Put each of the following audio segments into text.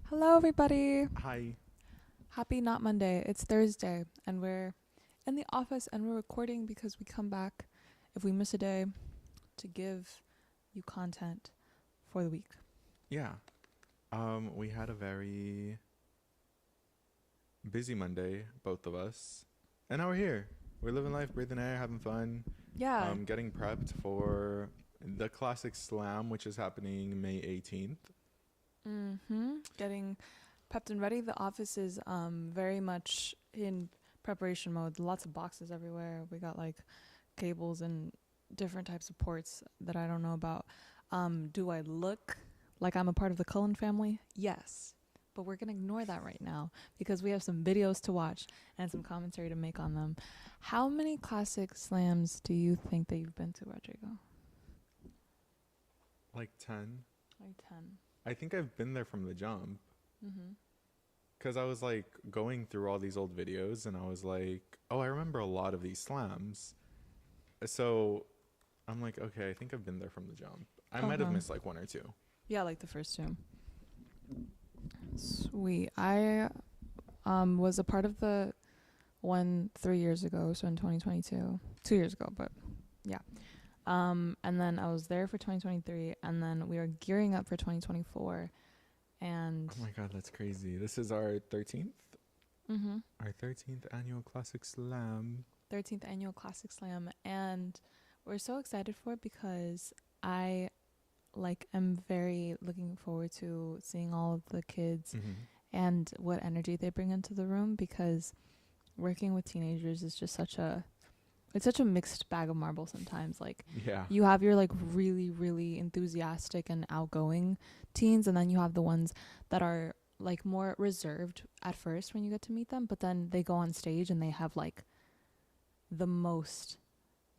Hello, everybody. Hi. Happy not Monday. It's Thursday, and we're in the office and we're recording because we come back if we miss a day to give you content for the week. Yeah. We had a very busy Monday, both of us. And now we're here. We're living life, breathing air, having fun. Yeah. Getting prepped for the classic slam, which is happening May 18th. Getting prepped and ready. The office is very much in preparation mode. Lots of boxes everywhere. We got like cables and different types of ports that I don't know about. Do I look like I'm a part of the Cullen family? Yes. But we're going to ignore that right now because we have some videos to watch and some commentary to make on them. How many classic slams do you think that you've been to, Rodrigo? Like 10. Like 10. I think I've been there from the jump. Mm-hmm. Because I was like going through all these old videos and I was like, oh, I remember a lot of these slams. So I'm like, okay, I think I've been there from the jump. I might have missed like one or two. Yeah, like the first two. Sweet. I was a part of the one 3 years ago, so in 2022. 2 years ago, but yeah. And then I was there for 2023, and then we are gearing up for 2024. And oh my God, that's crazy. This is our 13th? mm-hmm. Our 13th annual Classic Slam. 13th annual Classic Slam, and we're so excited for it because I am very looking forward to seeing all of the kids and what energy they bring into the room, because working with teenagers is just such a mixed bag of marbles sometimes. Like, yeah, you have your like really, really enthusiastic and outgoing teens, and then you have the ones that are like more reserved at first when you get to meet them, but then they go on stage and they have like the most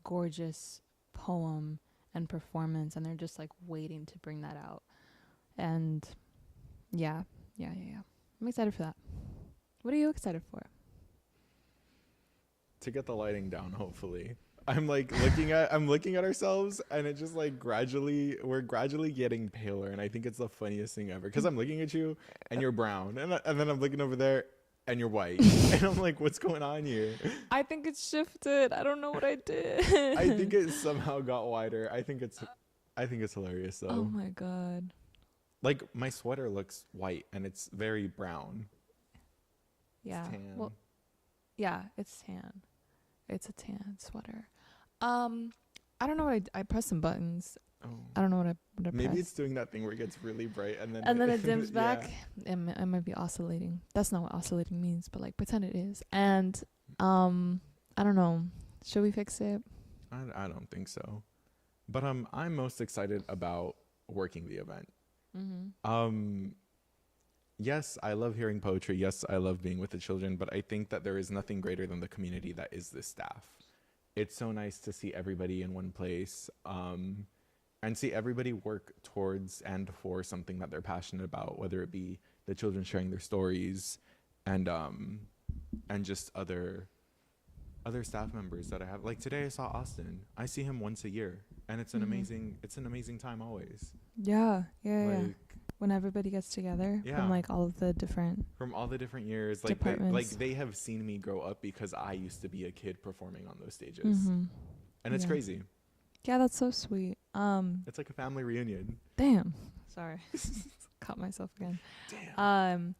gorgeous poem and performance, and they're just like waiting to bring that out. And yeah. I'm excited for that. What are you excited for? to get the lighting down, hopefully. I'm like I'm looking at ourselves, and it just like we're gradually getting paler, and I think it's the funniest thing ever because I'm looking at you and you're brown, and then I'm looking over there and you're white, and I'm like, what's going on here? I think it's shifted. I don't know what I did. I think it somehow got wider. I think it's hilarious though. Oh my God. Like, my sweater looks white and it's very brown. Yeah. It's tan. Well, yeah, it's tan. It's a tan sweater. I don't know what I pressed some buttons. Oh. I don't know what I Maybe pressed. it's doing that thing where it gets really bright and then it dims yeah. back. It might be oscillating. That's not what oscillating means, but like pretend it is. And I don't know. Should we fix it? I don't think so. But I'm most excited about working the event. Mm-hmm. Yes, I love hearing poetry. Yes, I love being with the children, but I think that there is nothing greater than the community that is this staff. It's so nice to see everybody in one place, and see everybody work towards and for something that they're passionate about, whether it be the children sharing their stories and just other staff members that I have. Like today I saw Austin. I see him once a year, and it's an amazing time always. Yeah. Like, when everybody gets together from like all of the different years, like they have seen me grow up because I used to be a kid performing on those stages, and it's crazy. Yeah, that's so sweet. It's like a family reunion. Damn. Sorry. Caught myself again. Damn.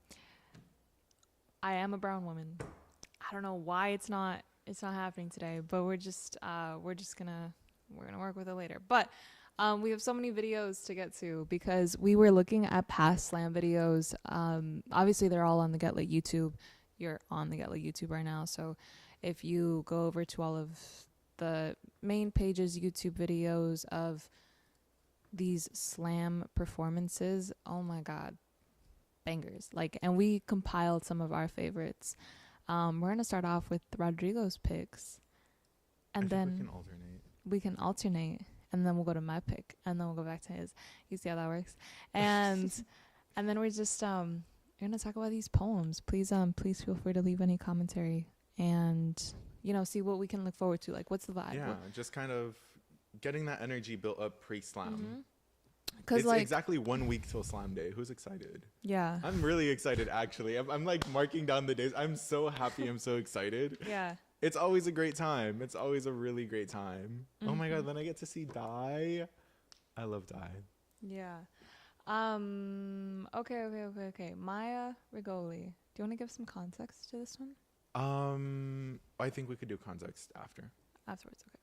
I am a brown woman. I don't know why it's not happening today, but we're gonna work with it later. But we have so many videos to get to because we were looking at past slam videos. Obviously they're all on the Get Lit YouTube. You're on the Get Lit YouTube right now, so if you go over to all of the main pages YouTube videos of these slam performances, oh my God, bangers. Like, and we compiled some of our favorites. We're gonna start off with Rodrigo's picks, and then we can alternate, and then we'll go to my pick, and then we'll go back to his. You see how that works? And and then we're just we're gonna talk about these poems. Please feel free to leave any commentary and see what we can look forward to. Like, what's the vibe? Yeah, just kind of getting that energy built up pre-slam. Cause It's like, exactly 1 week till Slam Day. Who's excited? yeah, I'm really excited, actually. I'm like marking down the days. I'm so happy. I'm so excited. yeah. It's always a great time. It's always a really great time. Oh my Mm-hmm. God, then I get to see Dai. I love Dai. Yeah. Okay. Maya Rigoli. Do you want to give some context to this one? I think we could do context after. Afterwards, okay.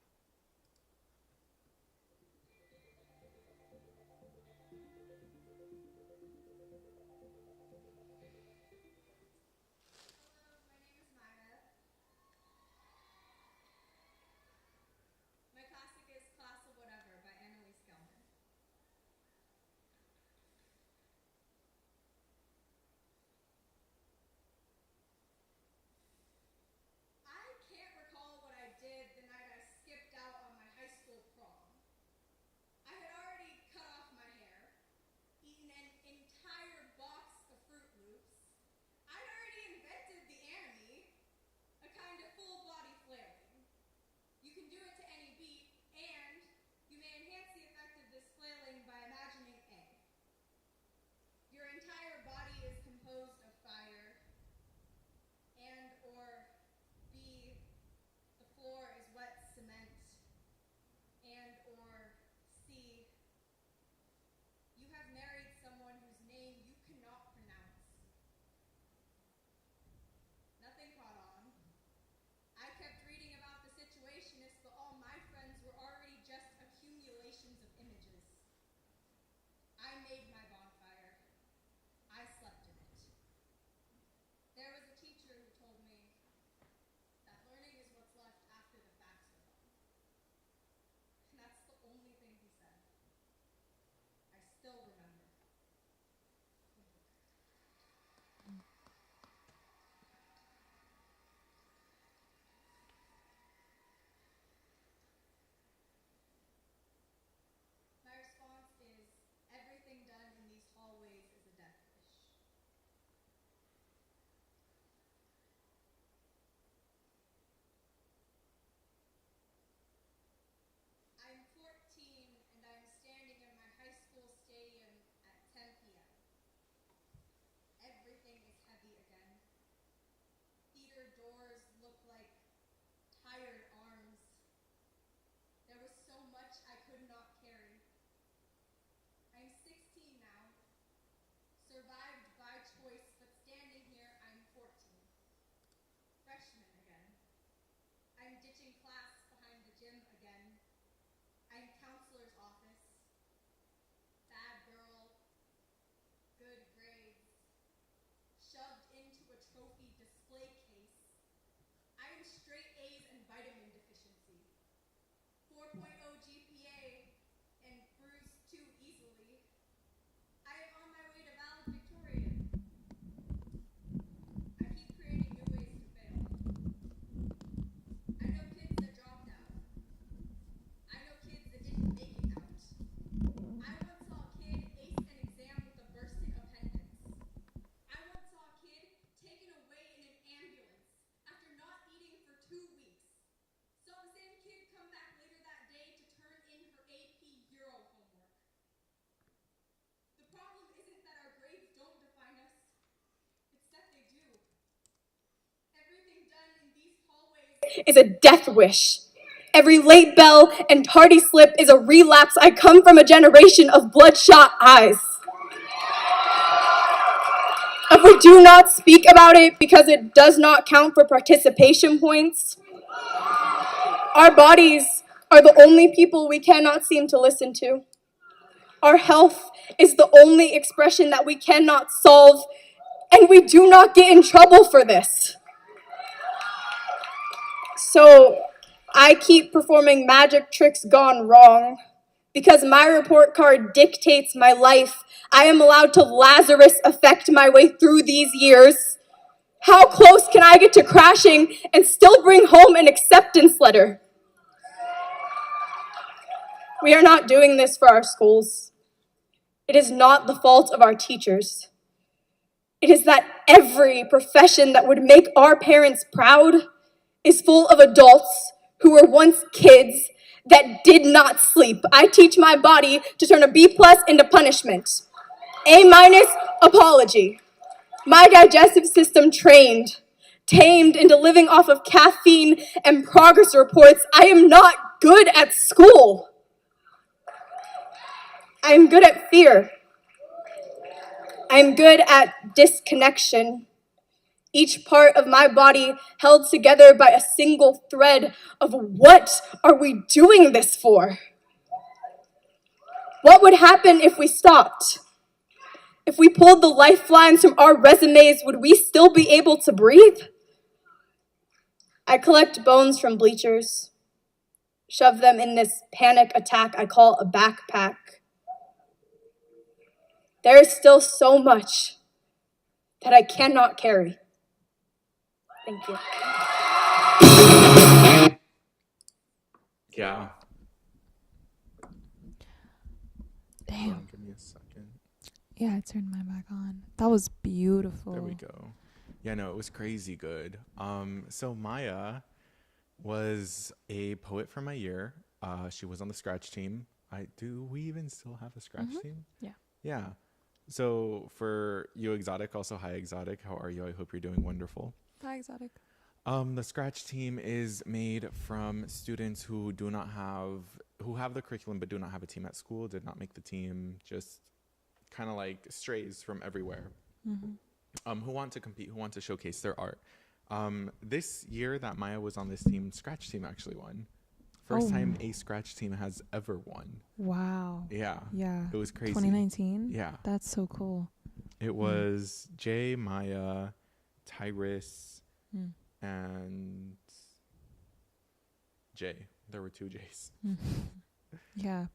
Is a death wish. Every late bell and tardy slip is a relapse. I come from a generation of bloodshot eyes. If we do not speak about it because it does not count for participation points, our bodies are the only people we cannot seem to listen to. Our health is the only expression that we cannot solve, and we do not get in trouble for this. So I keep performing magic tricks gone wrong. Because my report card dictates my life, I am allowed to Lazarus affect my way through these years. How close can I get to crashing and still bring home an acceptance letter? We are not doing this for our schools. It is not the fault of our teachers. It is that every profession that would make our parents proud is full of adults who were once kids that did not sleep. I teach my body to turn a B plus into punishment. A minus, apology. My digestive system tamed into living off of caffeine and progress reports. I am not good at school. I am good at fear. I am good at disconnection. Each part of my body held together by a single thread of what are we doing this for? What would happen if we stopped? If we pulled the lifelines from our resumes, would we still be able to breathe? I collect bones from bleachers, shove them in this panic attack I call a backpack. There is still so much that I cannot carry. Thank you. Yeah. Damn. Give me a second. Yeah, I turned mine back on. That was beautiful. There we go. Yeah, no, it was crazy good. So Maya was a poet for my year. She was on the scratch team. Do we even still have a scratch team? Yeah. Yeah. So for you exotic, also hi exotic. How are you? I hope you're doing wonderful. Hi, exotic. The scratch team is made from students who have the curriculum but do not have a team at school, did not make the team, just kind of like strays from everywhere. Who want to compete, who want to showcase their art. This year that Maya was on this team, scratch team actually won. First time a scratch team has ever won. Wow. Yeah. Yeah. It was crazy. 2019? Yeah. That's so cool. It was Jay, Maya, Tyrus, and Jay. There were 2 Jays. Yeah.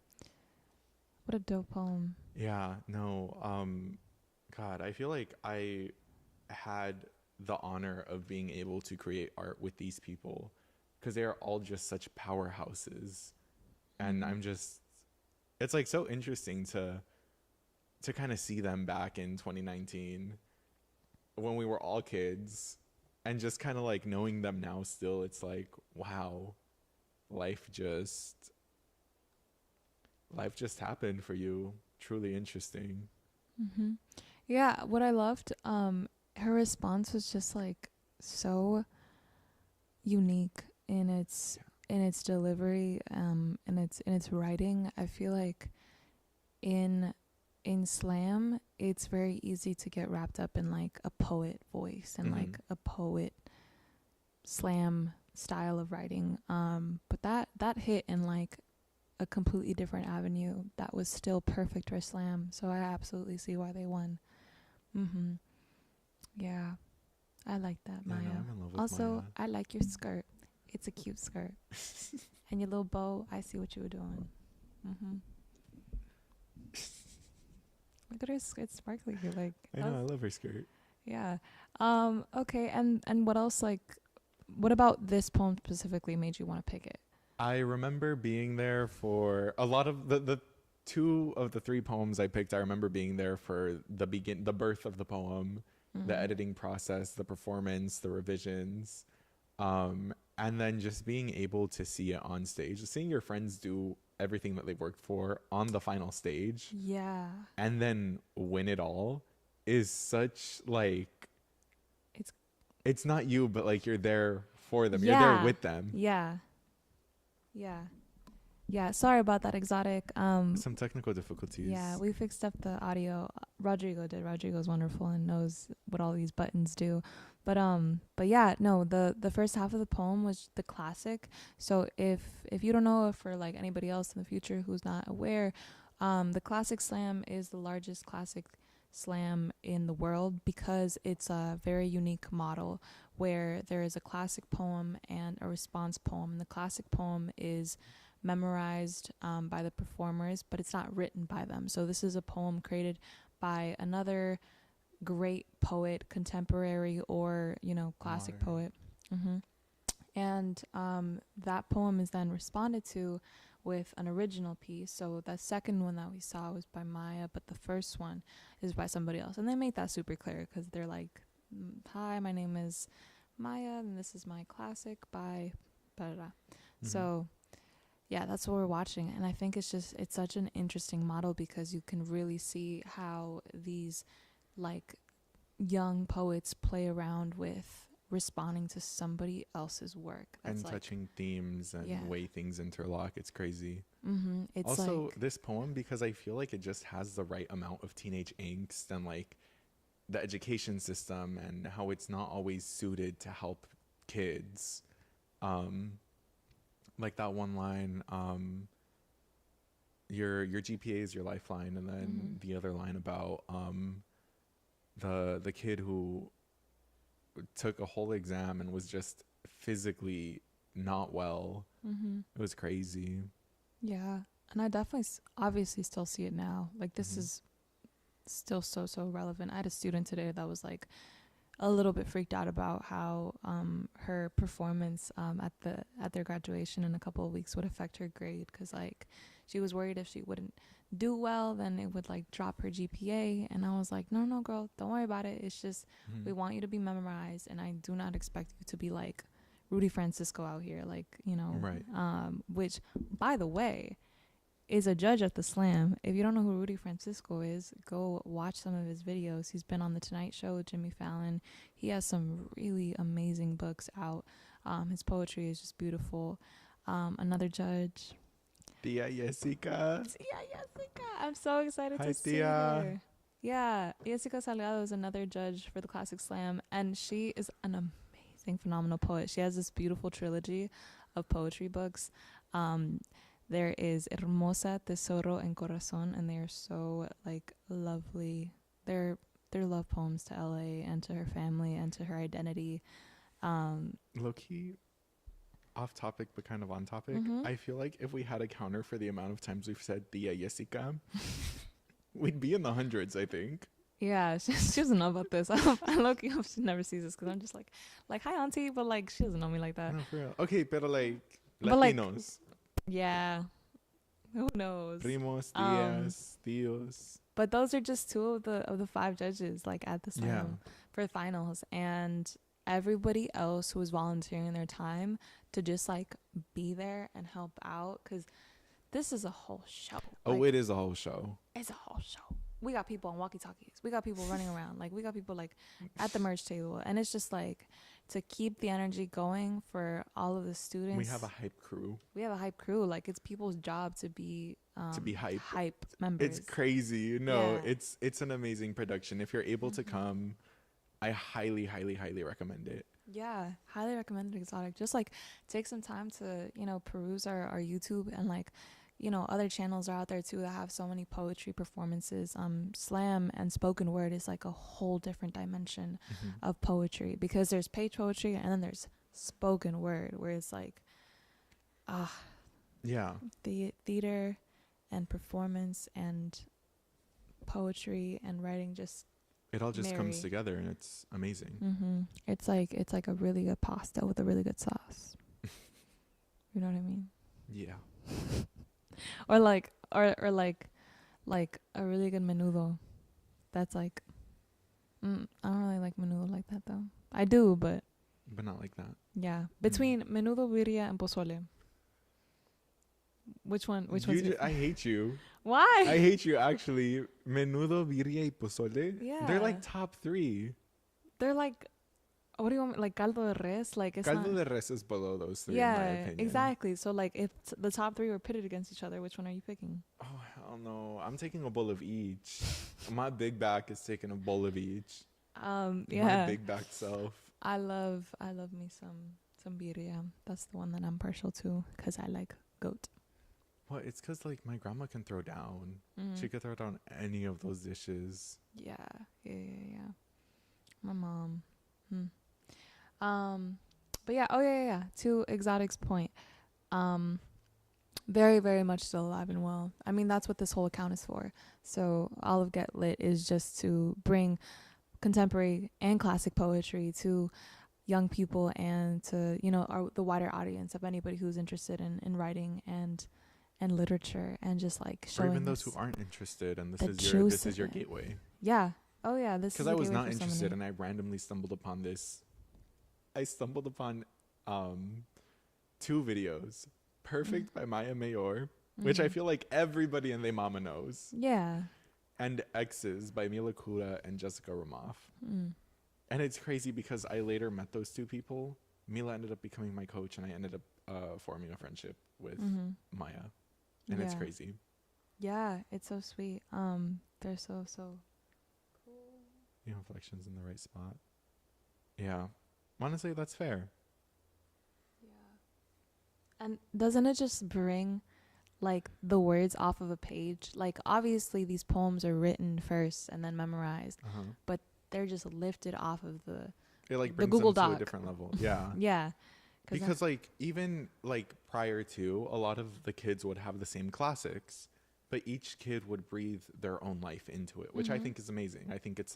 What a dope poem. Yeah, no. God, I feel like I had the honor of being able to create art with these people because they are all just such powerhouses. And it's like so interesting to kind of see them back in 2019 when we were all kids, and just kind of like knowing them now still, it's like, wow, life just happened for you. Truly interesting. Yeah, what I loved, her response was just like so unique in its delivery, in its writing. I feel like in slam, it's very easy to get wrapped up in like a poet voice and like a poet slam style of writing. But that hit in like a completely different avenue that was still perfect for slam. So I absolutely see why they won. Yeah, I like that, Maya. Yeah, no, I'm in love with Also, Maya. I like your skirt. It's a cute skirt. And your little bow, I see what you were doing. Look at her skirt, sparkly. You're like, I know, I love her skirt. yeah. Okay, and what else, like, what about this poem specifically made you want to pick it? I remember being there for a lot of the 2 of the 3 poems I picked. I remember being there for the birth of the poem, the editing process, the performance, the revisions, and then just being able to see it on stage, seeing your friends do everything that they've worked for on the final stage, and then win it all is such like it's not you, but like you're there for them. You're there with them. Yeah, sorry about that, exotic. Some technical difficulties. Yeah, we fixed up the audio. Rodrigo did. Rodrigo's wonderful and knows what all these buttons do. But yeah, no, the first half of the poem was the classic. So if you don't know, if for like anybody else in the future who's not aware, the classic slam is the largest classic slam in the world because it's a very unique model where there is a classic poem and a response poem. The classic poem is memorized by the performers, but it's not written by them. So this is a poem created by another great poet, contemporary or, classic poet. And that poem is then responded to with an original piece. So the second one that we saw was by Maya, but the first one is by somebody else. And they make that super clear because they're like, hi, my name is Maya, and this is my classic by da-da-da. So Yeah, that's what we're watching. And I think it's such an interesting model because you can really see how these like young poets play around with responding to somebody else's work. That's And like, touching themes and yeah. way things interlock. It's crazy. It's Also, like, this poem, because I feel like it just has the right amount of teenage angst and like the education system and how it's not always suited to help kids. Like that one line, your GPA is your lifeline, and then the other line about the kid who took a whole exam and was just physically not well. It was crazy. yeah. And I definitely obviously still see it now. Like this is still so relevant. I had a student today that was like a little bit freaked out about how her performance at their graduation in a couple of weeks would affect her grade, because like she was worried if she wouldn't do well then it would like drop her GPA. And I was like, no girl, don't worry about it. It's just we want you to be memorized, and I do not expect you to be like Rudy Francisco out here, like, you know. Right. Which, by the way, is a judge at the Slam. If you don't know who Rudy Francisco is, go watch some of his videos. He's been on The Tonight Show with Jimmy Fallon. He has some really amazing books out. His poetry is just beautiful. Another judge, Tia Jessica. I'm so excited Hi, to see Tia. her. Yeah, Jessica Salgado is another judge for the Classic Slam, and she is an amazing, phenomenal poet. She has this beautiful trilogy of poetry books. There is Hermosa, Tesoro, and Corazon, and they are so like lovely. They're love poems to LA and to her family and to her identity. Low key, off topic but kind of on topic. I feel like if we had a counter for the amount of times we've said Tia Jessica, we'd be in the hundreds, I think. Yeah, she doesn't know about this. I low-key hope she never sees this, because I'm just like hi auntie, but like she doesn't know me like that. No, for real. Okay, pero like But, like, Latinos. Yeah, who knows? Primos, tias, tios. But those are just two of the five judges like at the Slam for finals, and everybody else who was volunteering their time to just like be there and help out, because this is a whole show. Oh, like, it is a whole show. It's a whole show. We got people on walkie-talkies. We got people running around. Like we got people like at the merch table, and it's just like to keep the energy going for all of the students. We have a hype crew. Like it's people's job to be hype It's members. crazy. No, it's an amazing production. If you're able to come, I highly recommend it. Yeah, highly recommended. Exotic. Just like take some time to, you know, peruse our YouTube, and like, you know, other channels are out there too that have so many poetry performances. Slam and spoken word is like a whole different dimension of poetry, because there's page poetry and then there's spoken word, where it's like the theater and performance and poetry and writing, just it all just comes together, and it's amazing. It's like a really good pasta with a really good sauce. You know what I mean? Yeah. Or like a really good menudo. That's like I don't really like menudo like that though. I do, but not like that. Yeah, between menudo, birria, and pozole. Which one? I hate you. Why? I hate you, actually. Menudo, birria, y pozole. Yeah, they're like top 3. They're like, what do you want? Like caldo de res? Like it's caldo not... de res is below those 3. Yeah, in my opinion. exactly. So like, if the top 3 were pitted against each other, which one are you picking? Oh hell no! I'm taking a bowl of each. My big back is taking a bowl of each. Yeah. My big back self. I love me some birria. That's the one that I'm partial to, because I like goat. Well, it's because like my grandma can throw down. She could throw down any of those dishes. Yeah. My mom. But yeah. Oh yeah. To Exotic's point, very very much still alive and well. I mean, that's what this whole account is for. So all of Get Lit is just to bring contemporary and classic poetry to young people, and to, you know, the wider audience of anybody who's interested in writing and literature, and just like showing, or even those who aren't interested, and this is your gateway. Yeah. Oh yeah. This because I was not interested, and I randomly stumbled upon this. I stumbled upon 2 videos, Perfect by Maya Mayor, which I feel like everybody and their mama knows. Yeah. And Exes by Mila Kura and Jessica Ramoff. And it's crazy because I later met those two people. Mila ended up becoming my coach, and I ended up forming a friendship with Maya. And it's crazy. Yeah, it's so sweet. They're so cool. The inflection's in the right spot. Yeah. Honestly, that's fair. Yeah. And doesn't it just bring like the words off of a page? Like obviously these poems are written first and then memorized, but they're just lifted off of It like the brings Google them Doc to a different level. Yeah. Yeah. Because like even like prior to, a lot of the kids would have the same classics, but each kid would breathe their own life into it, which I think is amazing. I think it's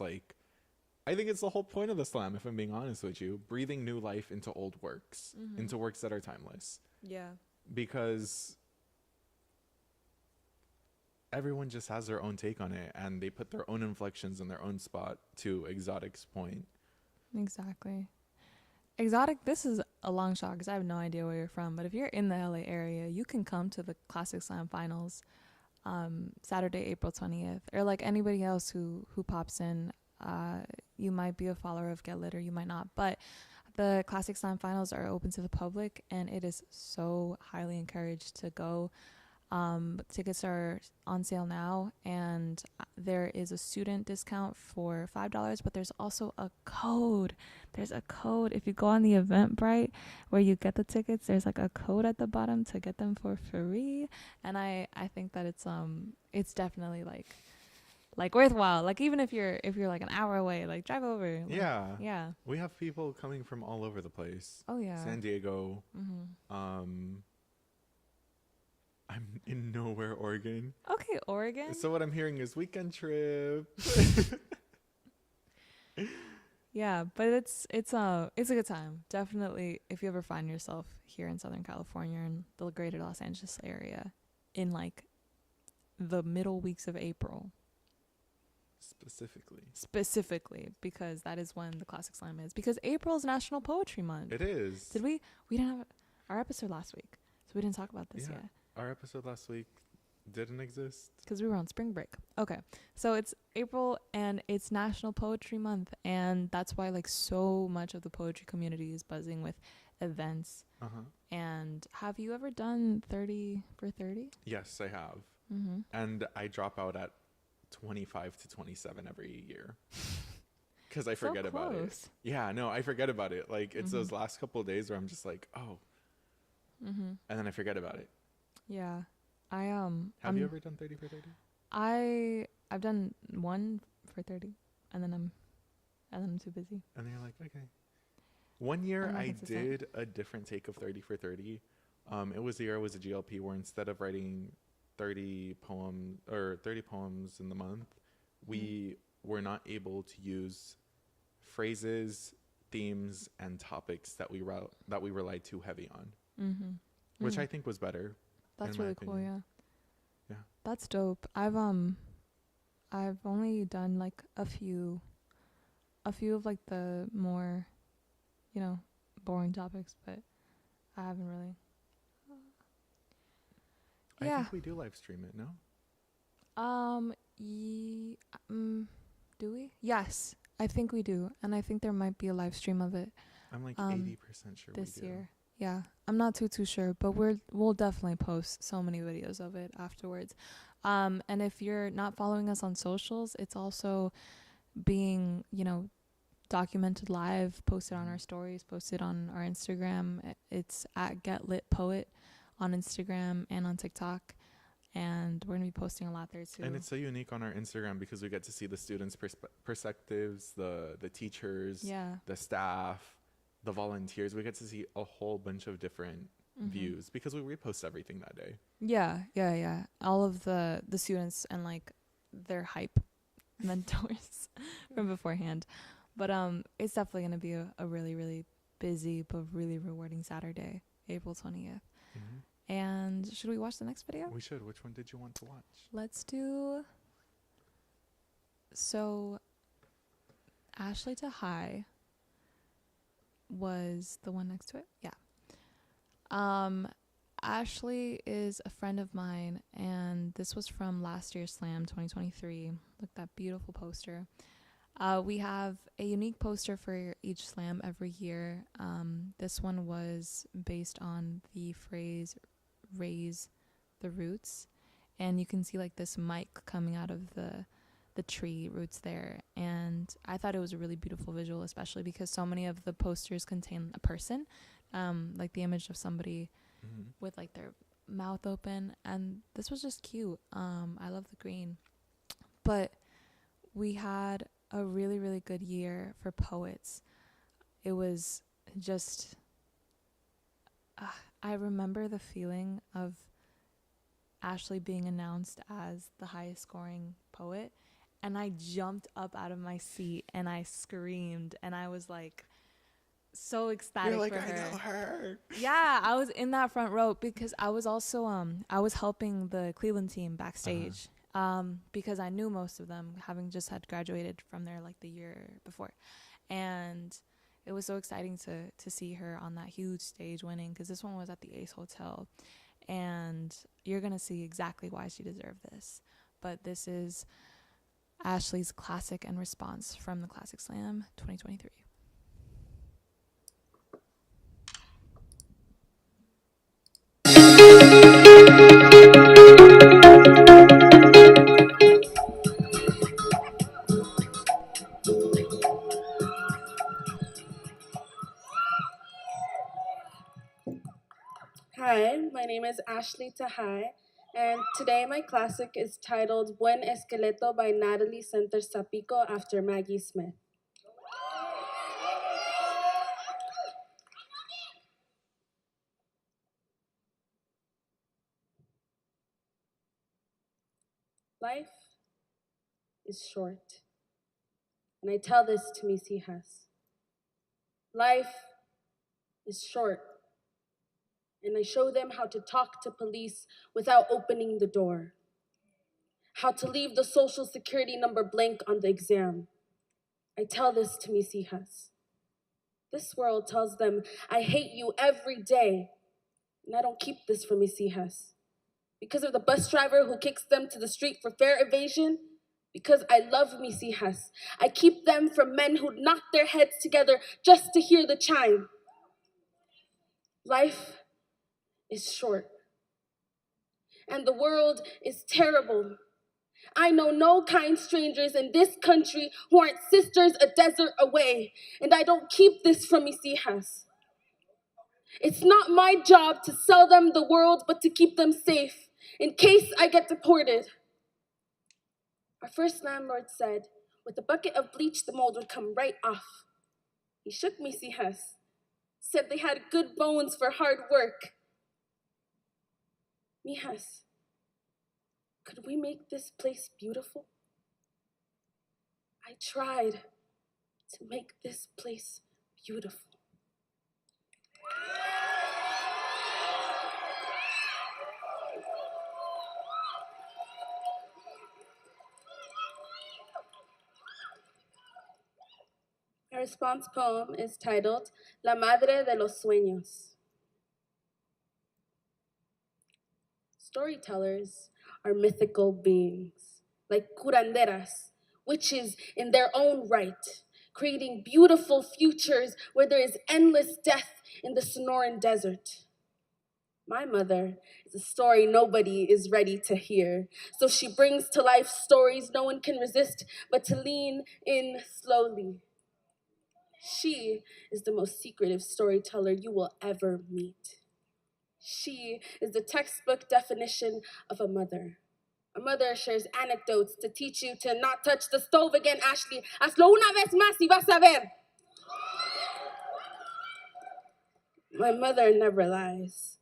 the whole point of the slam, if I'm being honest with you, breathing new life into old works, into works that are timeless. Yeah. Because everyone just has their own take on it, and they put their own inflections in their own spot, to Exotic's point. Exactly. Exotic, this is a long shot because I have no idea where you're from, but if you're in the LA area, you can come to the Classic Slam Finals Saturday, April 20th, or like anybody else who pops in. You might be a follower of Get Lit or you might not, but the Classic Slam Finals are open to the public, and it is so highly encouraged to go. Tickets are on sale now, and there is a student discount for $5, but there's also a code. There's a code. If you go on the Eventbrite where you get the tickets, there's like a code at the bottom to get them for free. And I think that it's definitely like worthwhile. Like even if you're like an hour away, like drive over. Like, yeah. We have people coming from all over the place. Oh yeah. San Diego. I'm in nowhere, Oregon. Okay, Oregon. So what I'm hearing is weekend trip. Yeah, but it's a good time. Definitely, if you ever find yourself here in Southern California and the greater Los Angeles area in like the middle weeks of April. Specifically, because that is when the Classic Slam is. Because April is National Poetry Month. It is. Did we didn't have our episode last week, so we didn't talk about this yet. Our episode last week didn't exist because we were on spring break. Okay, so it's April and it's National Poetry Month, and that's why like so much of the poetry community is buzzing with events. And have you ever done 30 for 30? Yes, I have. And I drop out at 25 to 27 every year because I forget about it. Yeah, no, I forget about it. Like it's those last couple of days where I'm just like, oh, and then I forget about it. Yeah, Have you ever done 30 for 30? I've done 1 for 30, and then I'm too busy. And then you're like, okay. One year I did a different take of 30 for 30. It was the year I was a GLP, where instead of writing 30 poems in the month, we were not able to use phrases, themes, and topics that we relied too heavy on, which I think was better. That's really cool. Yeah. That's dope. I've only done like a few of like the more, boring topics, but I haven't really. I think we do live stream it, no? Do we? Yes, I think we do, and I think there might be a live stream of it. I'm like 80% sure this we do. year. Yeah, I'm not too sure, but we'll definitely post so many videos of it afterwards. And if you're not following us on socials, it's also being, documented live, posted on our stories, posted on our Instagram. It's at Get Lit Poet on Instagram and on TikTok. And we're going to be posting a lot there too. And it's so unique on our Instagram because we get to see the students' perspectives, the teachers, the staff, the volunteers. We get to see a whole bunch of different views because we repost everything that day. Yeah. All of the students and like their hype mentors from beforehand. But it's definitely going to be a really, really busy but really rewarding Saturday, April 20th. And should we watch the next video? We should. Which one did you want to watch? Let's do. So, Ashley to High was the one next to it. Yeah. Ashley is a friend of mine, and this was from last year's Slam 2023. Look, that beautiful poster. We have a unique poster for each Slam every year. This one was based on the phrase "raise the roots," and you can see like this mic coming out of the tree roots there. And I thought it was a really beautiful visual, especially because so many of the posters contain a person, like the image of somebody with like their mouth open, and this was just cute. I love the green. But we had a really, really good year for poets. It was just, I remember the feeling of Ashley being announced as the highest scoring poet, and I jumped up out of my seat and I screamed, and I was like so ecstatic. You're like, for I her. know her. Yeah, I was in that front row because I was also I was helping the Cleveland team backstage, because I knew most of them, having just had graduated from there like the year before, and it was so exciting to see her on that huge stage winning, because this one was at the Ace Hotel, and you're gonna see exactly why she deserved this. But this is Ashley's Classic and Response from the Classic Slam 2023. Hi, my name is Ashley Tahai, and today my classic is titled Buen Esqueleto by Natalie Center Zapico after Maggie Smith. Life is short, and I tell this to mis hijas. Life is short, and I show them how to talk to police without opening the door, how to leave the social security number blank on the exam. I tell this to mis hijas. This world tells them, I hate you every day, and I don't keep this from mis hijas. Because of the bus driver who kicks them to the street for fare evasion, because I love mis hijas. I keep them from men who knock their heads together just to hear the chime. Life is short, and the world is terrible. I know no kind strangers in this country who aren't sisters a desert away, and I don't keep this from mis hijas. It's not my job to sell them the world, but to keep them safe in case I get deported. Our first landlord said, with a bucket of bleach, the mold would come right off. He shook mis hijas, said they had good bones for hard work. Mijas, could we make this place beautiful? I tried to make this place beautiful. Our response poem is titled La Madre de los Sueños. Storytellers are mythical beings, like curanderas, witches in their own right, creating beautiful futures where there is endless death in the Sonoran desert. My mother is a story nobody is ready to hear, so she brings to life stories no one can resist but to lean in slowly. She is the most secretive storyteller you will ever meet. She is the textbook definition of a mother. A mother shares anecdotes to teach you to not touch the stove again, Ashley. Hazlo una vez más y vas a ver. My mother never lies.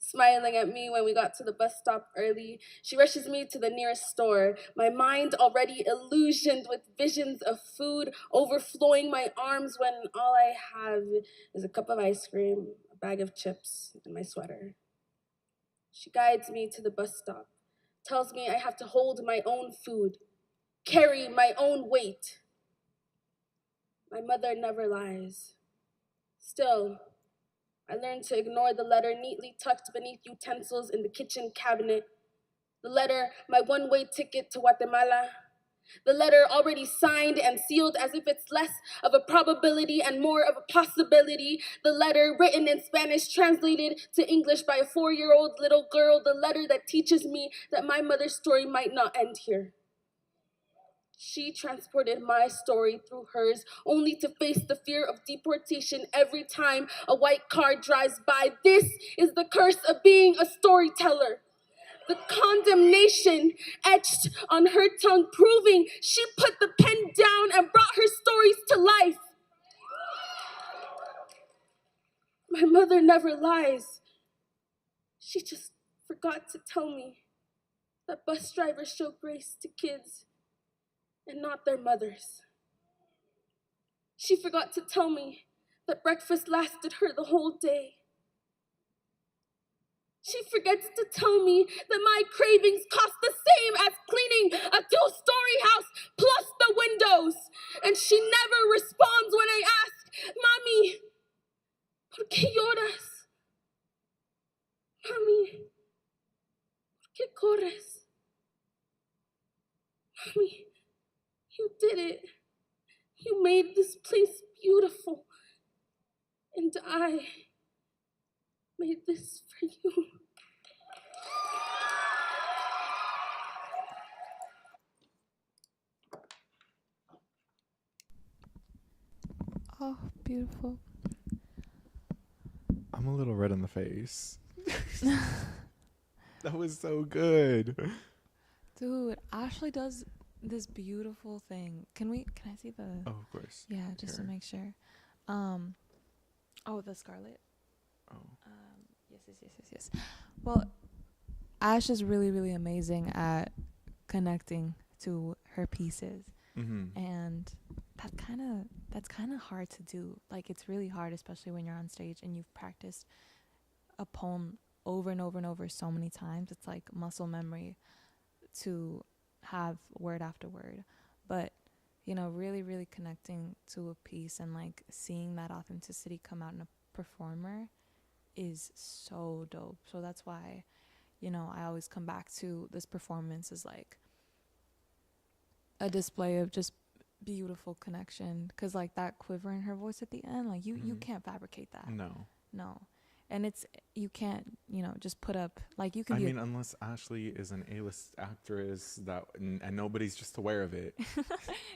Smiling at me when we got to the bus stop early, she rushes me to the nearest store, my mind already illusioned with visions of food overflowing my arms when all I have is a cup of ice cream, a bag of chips, and my sweater. She guides me to the bus stop, tells me I have to hold my own food, carry my own weight. My mother never lies. Still, I learned to ignore the letter neatly tucked beneath utensils in the kitchen cabinet. The letter, my one-way ticket to Guatemala. The letter already signed and sealed as if it's less of a probability and more of a possibility. The letter written in Spanish, translated to English by a 4-year-old little girl. The letter that teaches me that my mother's story might not end here. She transported my story through hers, only to face the fear of deportation every time a white car drives by. This is the curse of being a storyteller. The condemnation etched on her tongue, proving she put the pen down and brought her stories to life. My mother never lies. She just forgot to tell me that bus drivers show grace to kids and not their mothers. She forgot to tell me that breakfast lasted her the whole day. She forgets to tell me that my cravings cost the same as cleaning a 2-story house plus the windows. And she never responds when I ask, Mami, ¿por qué lloras? Mami, ¿por qué corres? Mami, you did it. You made this place beautiful. And I made this for you. Oh, beautiful. I'm a little red in the face. That was so good. Dude, Ashley does this beautiful thing. Can I see the Oh, of course. Yeah, just Here. to make sure. Oh, the Scarlet. Oh. Yes. Well, Ash is really, really amazing at connecting to her pieces. Mm-hmm. And that's kind of hard to do. Like, it's really hard, especially when you're on stage and you've practiced a poem over and over and over so many times. It's like muscle memory to have word after word. But, you know, really, really connecting to a piece and like seeing that authenticity come out in a performer is so dope. So that's why, you know, I always come back to this performance as like a display of just beautiful connection, because like that quiver in her voice at the end, like you can't fabricate that. No. And it's, you can't, you know, just put up, like, you can I be mean, unless Ashley is an A-list actress that and nobody's just aware of it.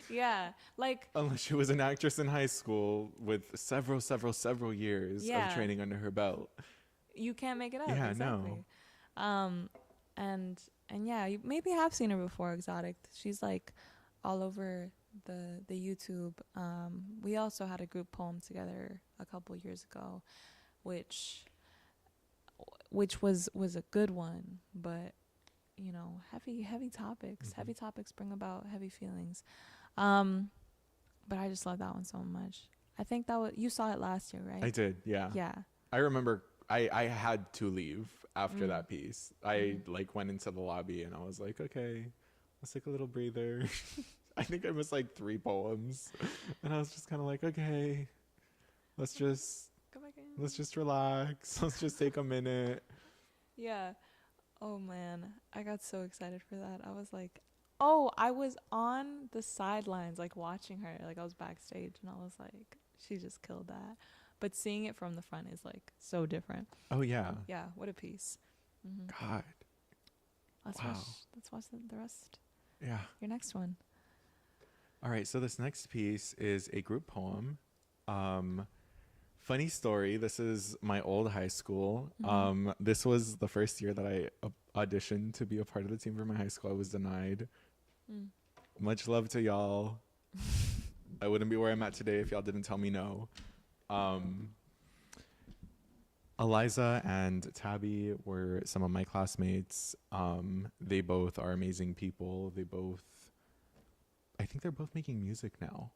yeah, like, Unless she was an actress in high school with several years Yeah. of training under her belt. you can't make it up. Yeah, Exactly. And yeah, you maybe have seen her before, Exotic. She's like all over the YouTube. We also had a group poem together a couple years ago, which was a good one, but you know, heavy topics. Mm-hmm. Heavy topics bring about heavy feelings. But I just love that one so much. I think you saw it last year, right? I did, yeah. Yeah. I remember I had to leave after that piece. I like went into the lobby and I was like, okay, let's take a little breather. I think I missed like 3 poems. And I was just kind of like, okay, let's just Go back in. let's just relax. Let's just take a minute. Yeah. Oh man, I got so excited for that. I was like, oh, I was on the sidelines, like watching her. Like I was backstage, and I was like, she just killed that. But seeing it from the front is like so different. Oh yeah. Yeah, what a piece. God. Let's Wow. watch the rest. Yeah. Your next one. All right, so this next piece is a group poem. Funny story, this is my old high school. This was the first year that I auditioned to be a part of the team for my high school. I was denied. Much love to y'all. I wouldn't be where I'm at today if y'all didn't tell me no. Eliza and Tabby were some of my classmates. They both are amazing people. I think they're both making music now.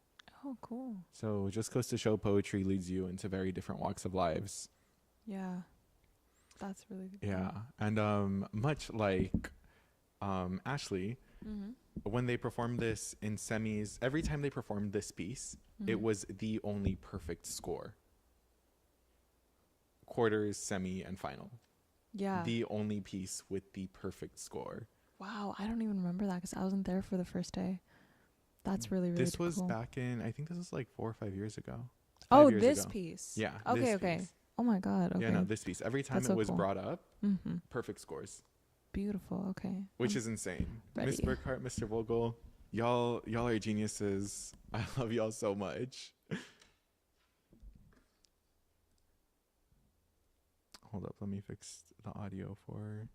Oh, cool. So just goes to show poetry leads you into very different walks of lives. Yeah, that's really good. Yeah. And much like Ashley, when they performed this in semis, every time they performed this piece, it was the only perfect score. quarters, semi, and final. Yeah. The only piece with the perfect score. Wow, I don't even remember that because I wasn't there for the first day. That's really, really This was cool. back in, I think this was like 4 or 5 years ago. Oh, 5 years this ago. piece. Yeah. Okay, this okay. piece. Oh my God. Okay. Yeah, no, this piece. Every time That's it so was cool. brought up, Mm-hmm. perfect scores. Beautiful. Okay. Which is insane. ready. Miss Burkhart, Mr. Vogel, y'all are geniuses. I love y'all so much. Hold up, let me fix the audio for...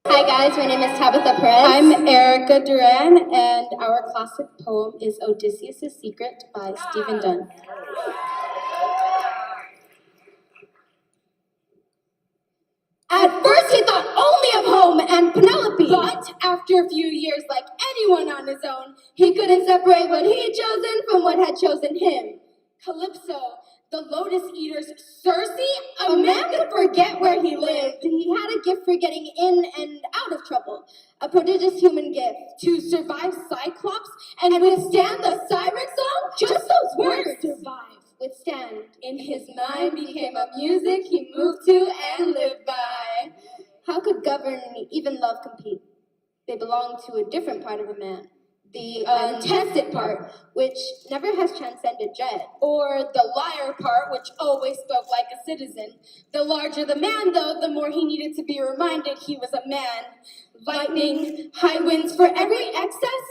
Hi guys, my name is Tabitha Perez. I'm Erica Duran, and our classic poem is Odysseus' Secret by Stephen Dunn. At first he thought only of home and Penelope, but after a few years, like anyone on his own, he couldn't separate what he had chosen from what had chosen him. Calypso, the lotus eater's Circe, a man could forget where he lived. He had a gift for getting in and out of trouble, a prodigious human gift to survive Cyclops and withstand the siren song. Just those words, survive. Withstand, in his mind became a music he moved to and lived by. How could govern, even love compete? They belong to a different part of a man, the untested part, which never has transcended dread, or the liar part, which always spoke like a citizen. The larger the man, though, the more he needed to be reminded he was a man. Lightning, high winds, for every excess,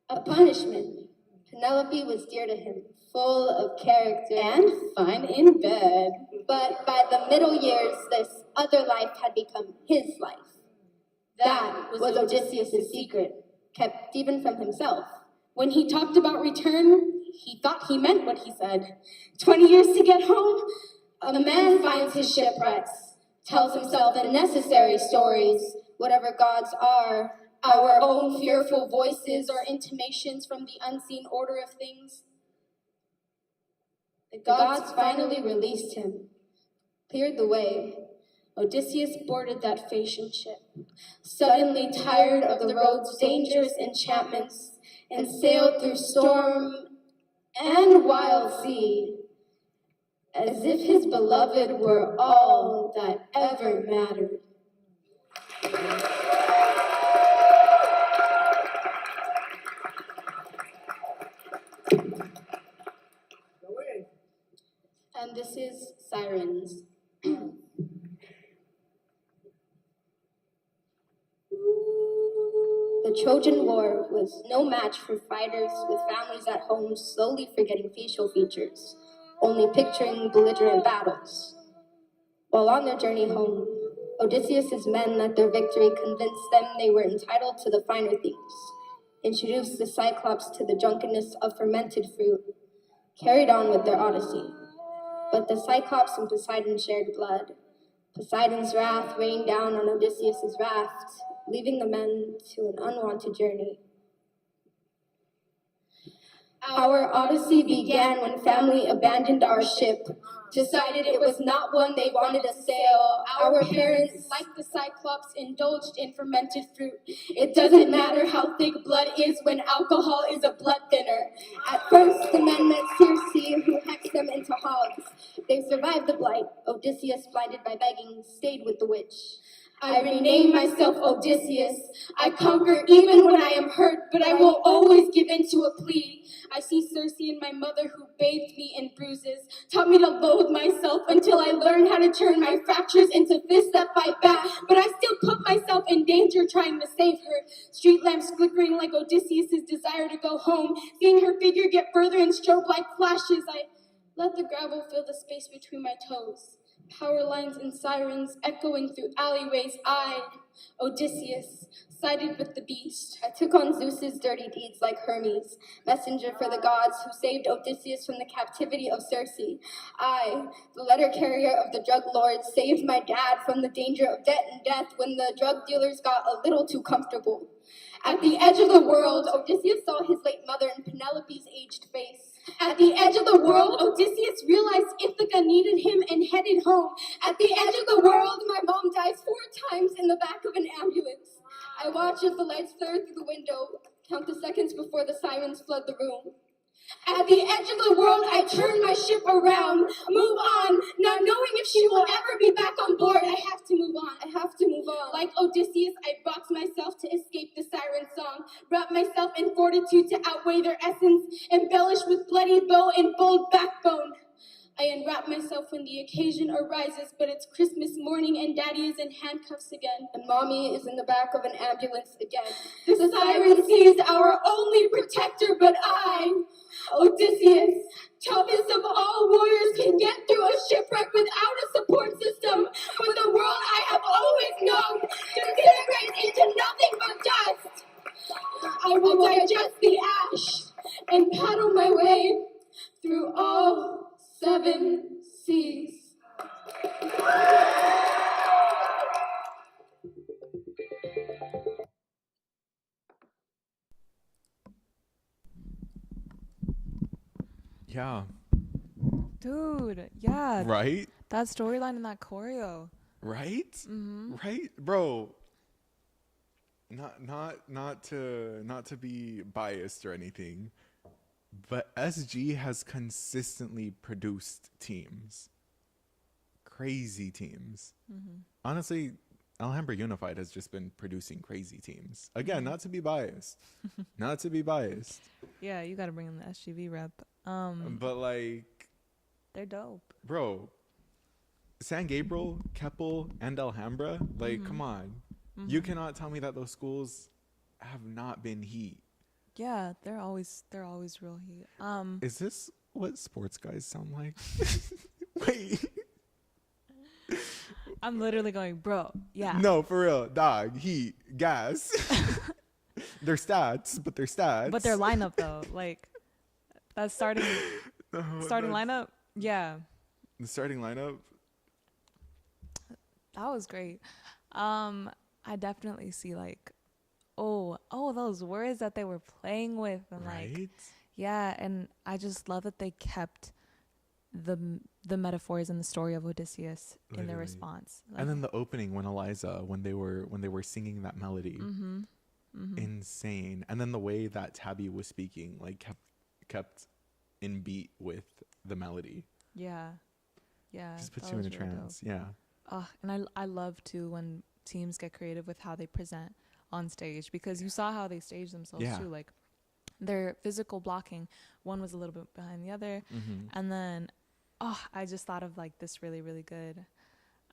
a punishment. Penelope was dear to him, full of character and fine in bed. But by the middle years, this other life had become his life. That was Odysseus' secret, kept even from himself. When he talked about return, he thought he meant what he said. 20 years to get home? A man finds his shipwrecks, tells himself the necessary stories, whatever gods are, our own fearful voices or intimations from the unseen order of things. The gods finally released him, cleared the way. Odysseus boarded that Phaeacian ship, suddenly tired of the road's dangerous enchantments, and sailed through storm and wild sea, as if his beloved were all that ever mattered. And this is Sirens. The Trojan War was no match for fighters with families at home slowly forgetting facial features, only picturing belligerent battles. While on their journey home, Odysseus' men let their victory convince them they were entitled to the finer things, introduced the Cyclops to the drunkenness of fermented fruit, carried on with their odyssey. But the Cyclops and Poseidon shared blood. Poseidon's wrath rained down on Odysseus' raft, leaving the men to an unwanted journey. Our odyssey began when family abandoned our ship, decided it was not one they wanted to sail. Our parents, like the Cyclops, indulged in fermented fruit. It doesn't matter how thick blood is when alcohol is a blood thinner. At first, the men met Circe, who hexed them into hogs. They survived the blight. Odysseus, blinded by begging, stayed with the witch. I rename myself Odysseus. I conquer even when I am hurt, but I will always give in to a plea. I see Circe and my mother who bathed me in bruises, taught me to loathe myself until I learned how to turn my fractures into fists that fight back. But I still put myself in danger trying to save her. Street lamps flickering like Odysseus' desire to go home. Seeing her figure get further in strobe like flashes, I let the gravel fill the space between my toes. Power lines and sirens echoing through alleyways. I, Odysseus, sided with the beast. I took on Zeus's dirty deeds like Hermes, messenger for the gods who saved Odysseus from the captivity of Circe. I, the letter carrier of the drug lords, saved my dad from the danger of debt and death when the drug dealers got a little too comfortable. At the edge of the world, Odysseus saw his late mother and Penelope's aged face. At the edge of the world, Odysseus realized Ithaca needed him and headed home. At the edge of the world, my mom dies 4 times in the back of an ambulance. I watch as the lights flare through the window, Count the seconds before the sirens flood the room. At the edge of the world, I turn my ship around. Move on, not knowing if she will ever be back on board. I have to move on. I have to move on. Like Odysseus, I box myself to escape the siren song. Wrap myself in fortitude to outweigh their essence. Embellish with bloody bow and bold backbone. I unwrap myself when the occasion arises, but it's Christmas morning and Daddy is in handcuffs again. And Mommy is in the back of an ambulance again. The siren sea is our only protector, but I, Odysseus, toughest of all warriors, can get through a shipwreck without a support system. But the world I have always known disintegrates into nothing but dust. I will digest the ash and paddle my way through all 7 seas. Yeah. Dude, yeah. Right? That storyline in that choreo. Right? Mm-hmm. Right? Bro. Not to be biased or anything, but SG has consistently produced teams. Crazy teams. Mm-hmm. Honestly, Alhambra Unified has just been producing crazy teams. Again, not to be biased. Not to be biased. Yeah, you gotta bring in the SGV rep. But like, they're dope. bro, San Gabriel, Keppel, and Alhambra, like, come on. You cannot tell me that those schools have not been heat. Yeah, they're always real heat. Is this what sports guys sound like? Wait. I'm literally going, bro. Yeah. No, for real. Dog, heat, gas. They're stats, but they're stats. But their lineup though, like that starting lineup, yeah, the starting lineup. that was great. I definitely see like, oh, those words that they were playing with, and Right? like, yeah, and I just love that they kept the metaphors and the story of Odysseus in their Literally. response. Like, And then the opening when Eliza, when they were singing that melody, insane. And then the way that Tabby was speaking, like kept in beat with the melody. yeah, Just puts that you in a was really dope. trance. Yeah. And I love too when teams get creative with how they present on stage, because you saw how they stage themselves Yeah. too. Like their physical blocking, one was a little bit behind the other, and then I just thought of like this really, really good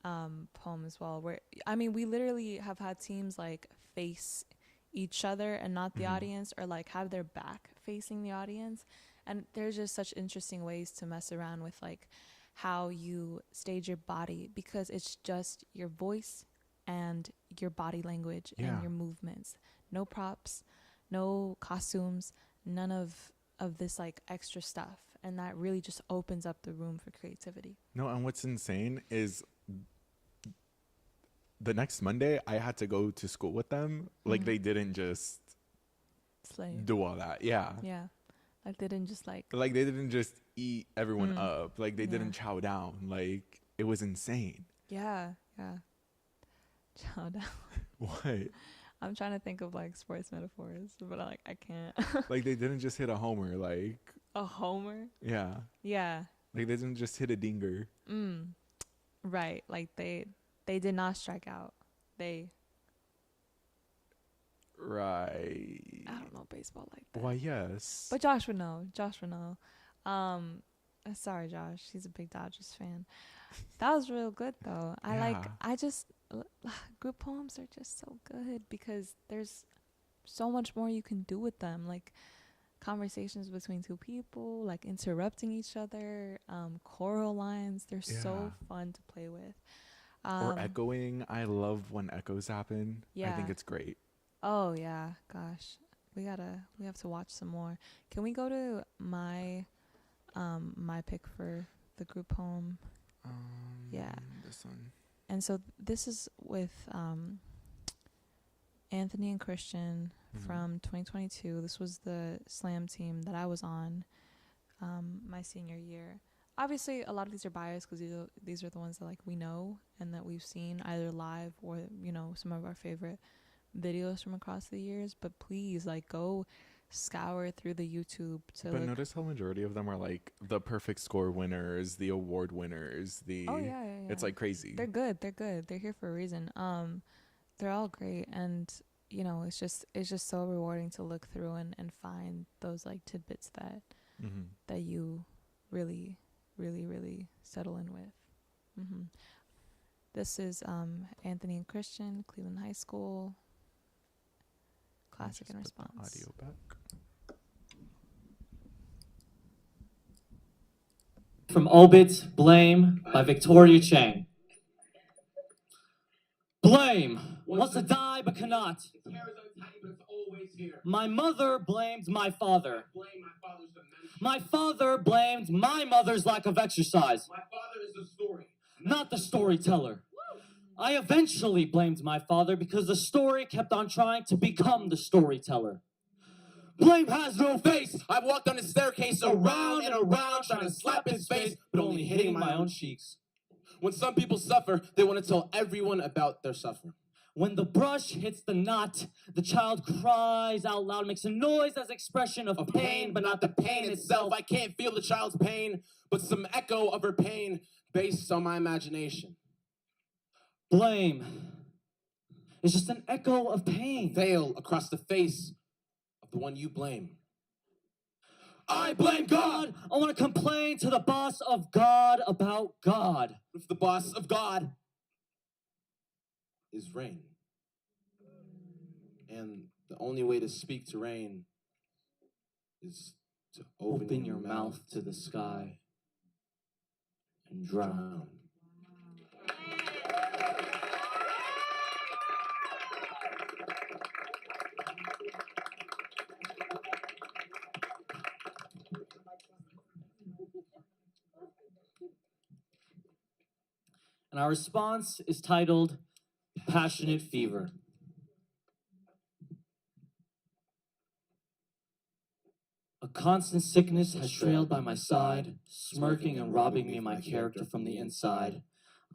poem as well, where I mean we literally have had teams like face each other and not the audience, or like have their back facing the audience, and there's just such interesting ways to mess around with like how you stage your body, because it's just your voice and your body language Yeah. and your movements. No props, no costumes, none of this like extra stuff, and that really just opens up the room for creativity. No, and what's insane is the next Monday I had to go to school with them. Like they didn't just Slay. do all that. Yeah. Yeah, like they didn't just like Like they didn't just eat everyone up. Like they Yeah. didn't chow down. Like it was insane. yeah chow down. What? I'm trying to think of like sports metaphors, but I can't. Like they didn't just hit a homer. Like A homer. yeah. Yeah. Like they didn't just hit a dinger. Right, like they did not strike out. They Right. I don't know baseball like that. Why yes. But Josh would know. Sorry, Josh. He's a big Dodgers fan. That was real good though. Group poems are just so good because there's so much more you can do with them. Like conversations between two people, like interrupting each other, choral lines. They're so fun to play with. Or echoing. I love when echoes happen. I think Yeah. it's great. Oh yeah, gosh. We have to watch some more. Can we go to my pick for the group poem? Yeah. This one. And so this is with Anthony and Christian from 2022. This was the slam team that I was on my senior year. Obviously, a lot of these are biased because these are the ones that like we know and that we've seen either live or some of our favorite videos from across the years, but please, like, go scour through the YouTube to But look. notice how majority of them are like the perfect score winners, the award winners, Oh yeah, yeah, it's yeah. like crazy. They're good. They're good. They're here for a reason. They're all great, and you know, it's just so rewarding to look through and find those like tidbits that that you really, really, really settle in with. This is Anthony and Christian, Cleveland High School. Classic and response. Audio back. From Obit, Blame by Victoria Chang. Blame wants to die but cannot. My mother blamed my father. My father blamed my mother's lack of exercise. My father is the story, not the storyteller. I eventually blamed my father because the story kept on trying to become the storyteller. Blame has no face. I've walked on his staircase around and around, trying to slap his face, but only hitting my own cheeks. When some people suffer, they want to tell everyone about their suffering. When the brush hits the knot, the child cries out loud, makes a noise as expression of pain, but not the pain itself. I can't feel the child's pain, but some echo of her pain based on my imagination. Blame is just an echo of pain. Veil across the face of the one you blame. I blame God. I want to complain to the boss of God about God. If the boss of God is rain, and the only way to speak to rain is to open your mouth to the sky and drown. And our response is titled Passionate Fever. A constant sickness has trailed by my side, smirking and robbing me my character from the inside.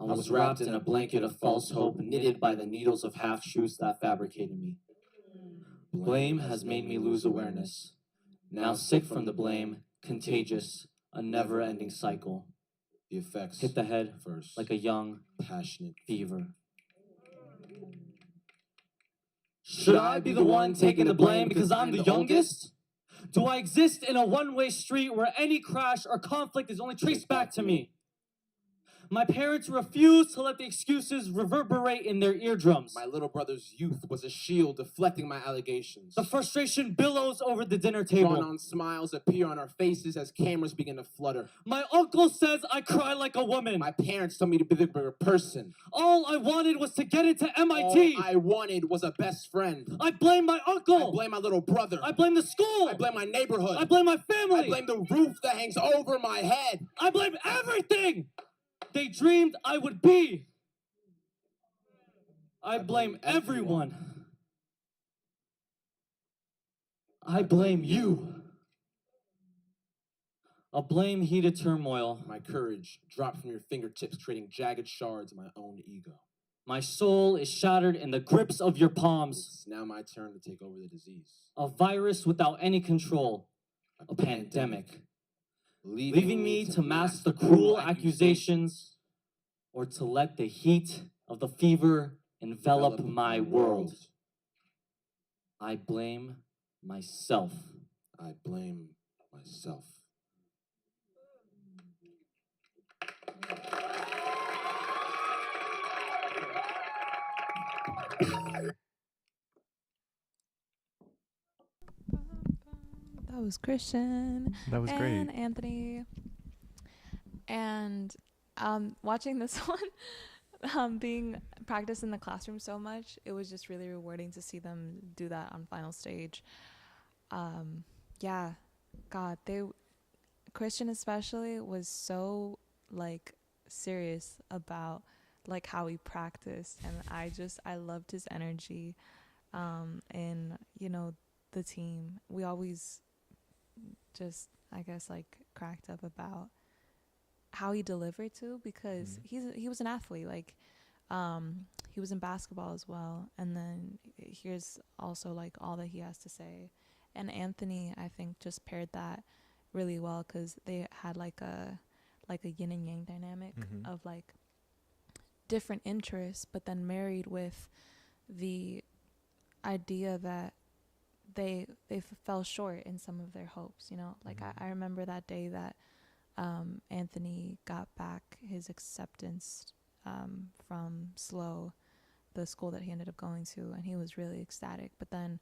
I was wrapped in a blanket of false hope, knitted by the needles of half-truths that fabricated me. Blame has made me lose awareness. Now sick from the blame, contagious, a never-ending cycle. The effects hit the head first, like a young, passionate fever. Should I be the one taking the blame because I'm the youngest? Do I exist in a one-way street where any crash or conflict is only traced back to me? My parents refuse to let the excuses reverberate in their eardrums. My little brother's youth was a shield deflecting my allegations. The frustration billows over the dinner table. Drawn-on smiles appear on our faces as cameras begin to flutter. My uncle says I cry like a woman. My parents told me to be the bigger person. All I wanted was to get into MIT. All I wanted was a best friend. I blame my uncle. I blame my little brother. I blame the school. I blame my neighborhood. I blame my family. I blame the roof that hangs over my head. I blame everything they dreamed I would be. I blame everyone. I blame you. A blame heated turmoil. My courage dropped from your fingertips, creating jagged shards of my own ego. My soul is shattered in the grips of your palms. It's now my turn to take over the disease. A virus without any control. A pandemic. Leaving me to mask the cruel accusations, or to let the heat of the fever envelop my world. I blame myself. I blame myself. That was Christian. That was great. And Anthony. And watching this one, being practiced in the classroom so much, it was just really rewarding to see them do that on final stage. Yeah, God, Christian especially was so like serious about like how he practiced, and I loved his energy, and you know, the team. We always just, I guess, like cracked up about how he delivered too, because he was an athlete. Like he was in basketball as well, and then here's also like all that he has to say. And Anthony, I think, just paired that really well because they had like a yin and yang dynamic of like different interests, but then married with the idea that they fell short in some of their hopes, you know. Like I remember that day that Anthony got back his acceptance from SLO, the school that he ended up going to, and he was really ecstatic. But then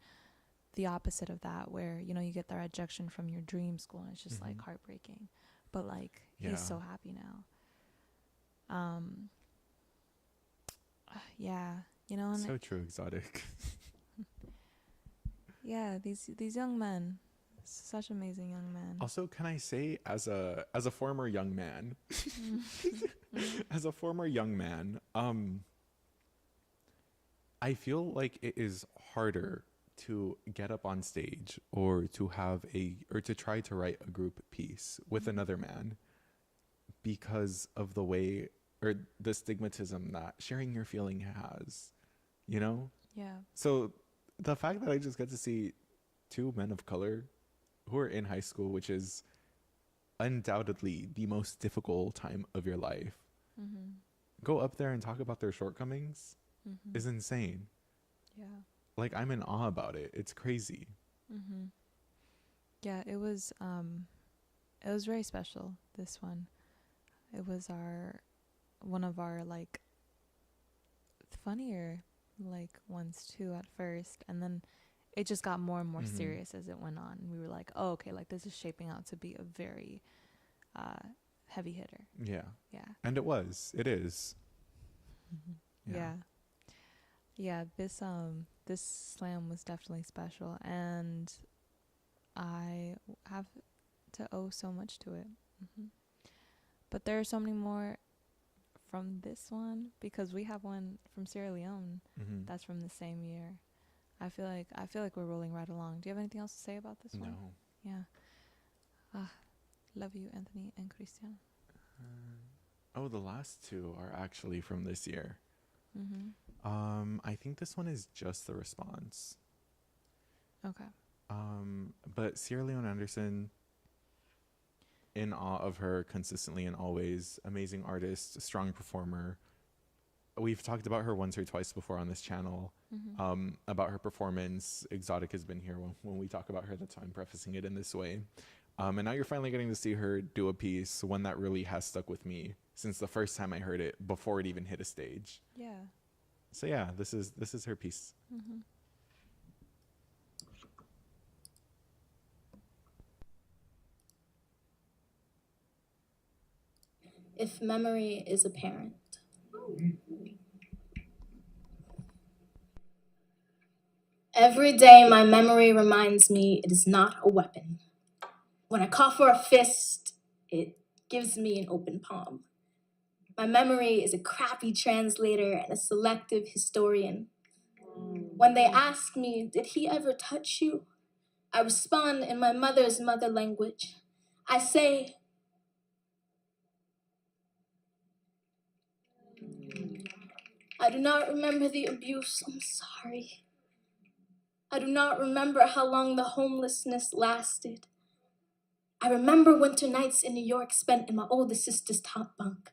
the opposite of that, where, you know, you get the rejection from your dream school and it's just like heartbreaking, but like he's so happy now. Yeah, you know. And so true, Exotic. yeah, these young men, such amazing young men. Also, can I say, as a former young man, as a former young man, I feel like it is harder to get up on stage or to try to write a group piece with another man because of the way, or the stigmatism that sharing your feeling has, you know? Yeah. So the fact that I just get to see two men of color who are in high school, which is undoubtedly the most difficult time of your life, go up there and talk about their shortcomings is insane. Yeah. Like, I'm in awe about it. It's crazy. Yeah, it was very special, this one. It was one of our like funnier like ones too at first, and then it just got more and more serious as it went on. We were like, oh, okay, like this is shaping out to be a very heavy hitter. Yeah. Yeah. And it is. Yeah, this slam was definitely special, and I have to owe so much to it. But there are so many more from this one, because we have one from Sierra Leone that's from the same year. I feel like we're rolling right along. Do you have anything else to say about this one? No. Yeah. Love you, Anthony and Christian. The last two are actually from this year. I think this one is just the response. Okay. But Sierra Leone Anderson, in awe of her consistently and always. Amazing artist, strong performer. We've talked about her once or twice before on this channel, about her performance. Exotic has been here when we talk about her. That's why I'm prefacing it in this way. And now you're finally getting to see her do a piece, one that really has stuck with me since the first time I heard it, before it even hit a stage. Yeah. So yeah, this is her piece. If memory is a parent. Every day my memory reminds me it is not a weapon. When I call for a fist, it gives me an open palm. My memory is a crappy translator and a selective historian. When they ask me, did he ever touch you? I respond in my mother's mother language. I say, I do not remember the abuse, I'm sorry. I do not remember how long the homelessness lasted. I remember winter nights in New York spent in my oldest sister's top bunk.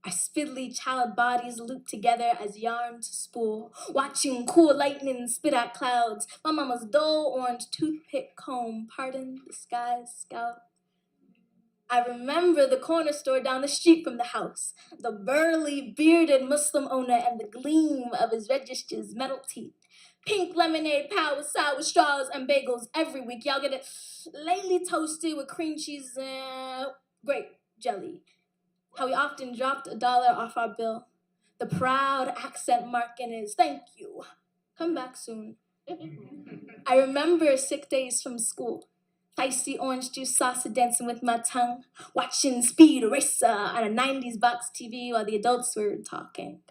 Our spindly child bodies looped together as yarn to spool, watching cool lightning spit at clouds, my mama's dull orange toothpick comb pardon the sky's scalp. I remember the corner store down the street from the house, the burly, bearded Muslim owner and the gleam of his register's metal teeth. Pink lemonade, power, sour straws, and bagels every week. Y'all get it lightly toasted with cream cheese and grape jelly. How he often dropped $1 off our bill. The proud accent mark in his thank you. Come back soon. I remember sick days from school. Feisty orange juice salsa dancing with my tongue. Watching Speed Racer on a 90s box TV while the adults were talking.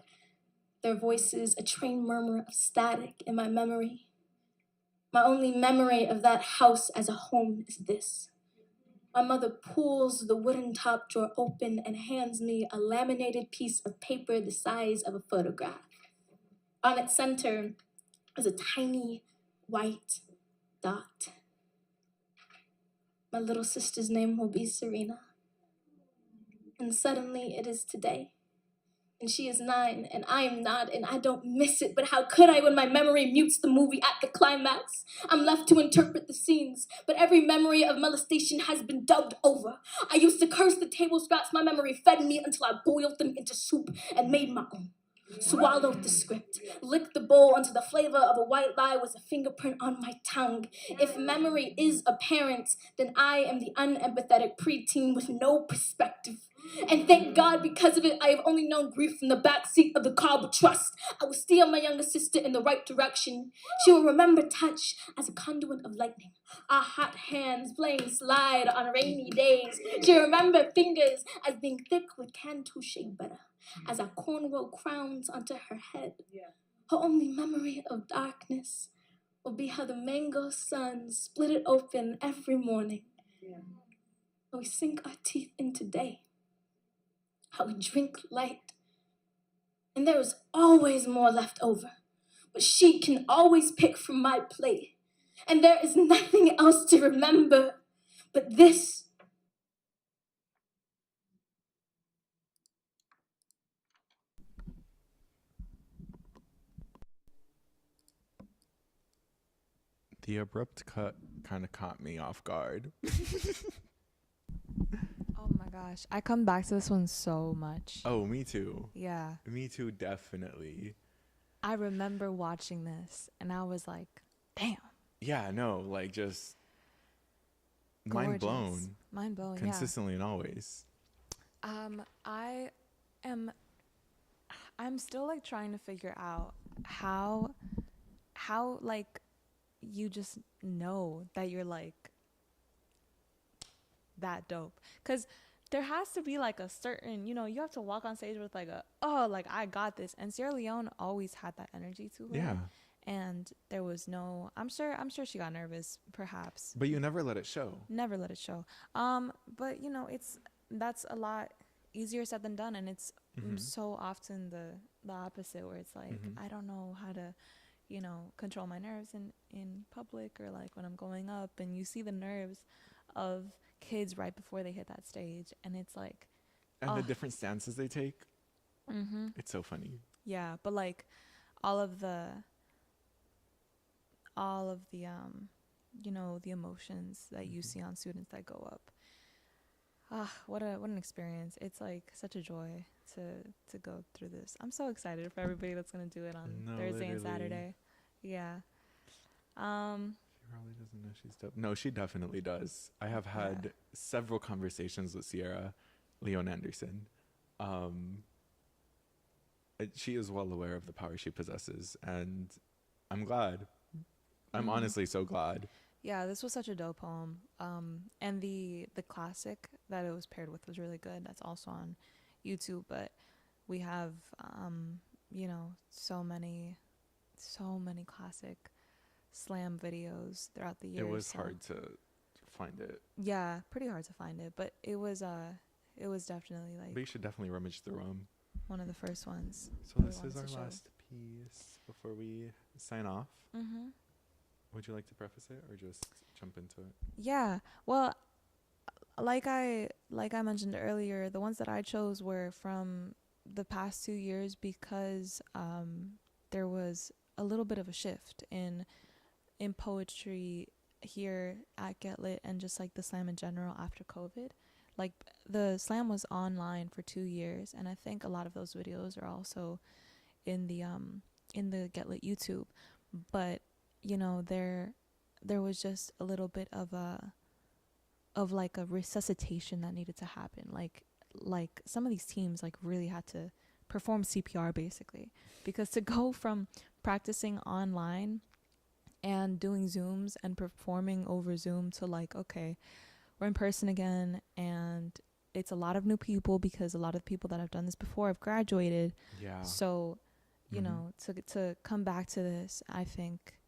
Their voices a train murmur of static in my memory. My only memory of that house as a home is this. My mother pulls the wooden top drawer open and hands me a laminated piece of paper the size of a photograph. On its center is a tiny white dot. My little sister's name will be Serena. And suddenly it is today. And she is 9, and I am not, and I don't miss it. But how could I when my memory mutes the movie at the climax? I'm left to interpret the scenes, but every memory of molestation has been dubbed over. I used to curse the table scraps my memory fed me until I boiled them into soup and made my own. Swallowed the script, licked the bowl until the flavor of a white lie was a fingerprint on my tongue. If memory is a parent, then I am the unempathetic preteen with no perspective. And thank God, because of it, I have only known grief from the backseat of the car, but trust, I will steer my younger sister in the right direction. She will remember touch as a conduit of lightning, our hot hands playing slide on rainy days. She'll remember fingers as being thick with touche butter, as our cornrow crowns onto her head. Her only memory of darkness will be how the mango sun split it open every morning. How we sink our teeth into day. How we drink light. And there is always more left over. But she can always pick from my plate. And there is nothing else to remember but this. The abrupt cut kind of caught me off guard. Oh my gosh. I come back to this one so much. Oh, me too. Yeah. Me too, definitely. I remember watching this and I was like, damn. Yeah, no, like just mind Gorgeous. blown. Mind blowing, Consistently and always. I'm still like trying to figure out how like you just know that you're like that dope, because there has to be like a certain, you have to walk on stage with like like I got this. And Sierra Leone always had that energy to her. Yeah. And there was no, I'm sure she got nervous perhaps. But you never let it show. Never let it show. But that's a lot easier said than done, and it's so often the opposite, where it's like I don't know how to control my nerves in public, or like when I'm going up, and you see the nerves of kids right before they hit that stage, and it's like, and the different stances they take. It's so funny. Yeah, but like all of the the emotions that you see on students that go up. What an experience. It's like such a joy to go through this. I'm so excited for everybody that's going to do it on Thursday and Saturday. Yeah. She probably doesn't know she's dope. No, she definitely does. I have had several conversations with Sierra Leone Anderson. She is well aware of the power she possesses, and I'm glad. I'm honestly so glad. Yeah, this was such a dope poem. And the classic that it was paired with was really good. That's also on YouTube, but we have so many classic slam videos throughout the years. It was hard to find it. Yeah, pretty hard to find it, but it was definitely like. But you should definitely rummage through them. One of the first ones. So this is our last piece before we sign off. Would you like to preface it or just jump into it? Yeah. Well, like I mentioned earlier, the ones that I chose were from the past 2 years because there was a little bit of a shift in poetry here at Get Lit, and just like the slam in general after COVID. Like the slam was online for 2 years, and I think a lot of those videos are also in the Get Lit YouTube. But there was just a little bit of a resuscitation that needed to happen. Like some of these teams like really had to perform CPR basically, because to go from practicing online and doing Zooms and performing over Zoom to like, okay, we're in person again, and it's a lot of new people because a lot of people that have done this before have graduated. Yeah. So, to come back to this, I think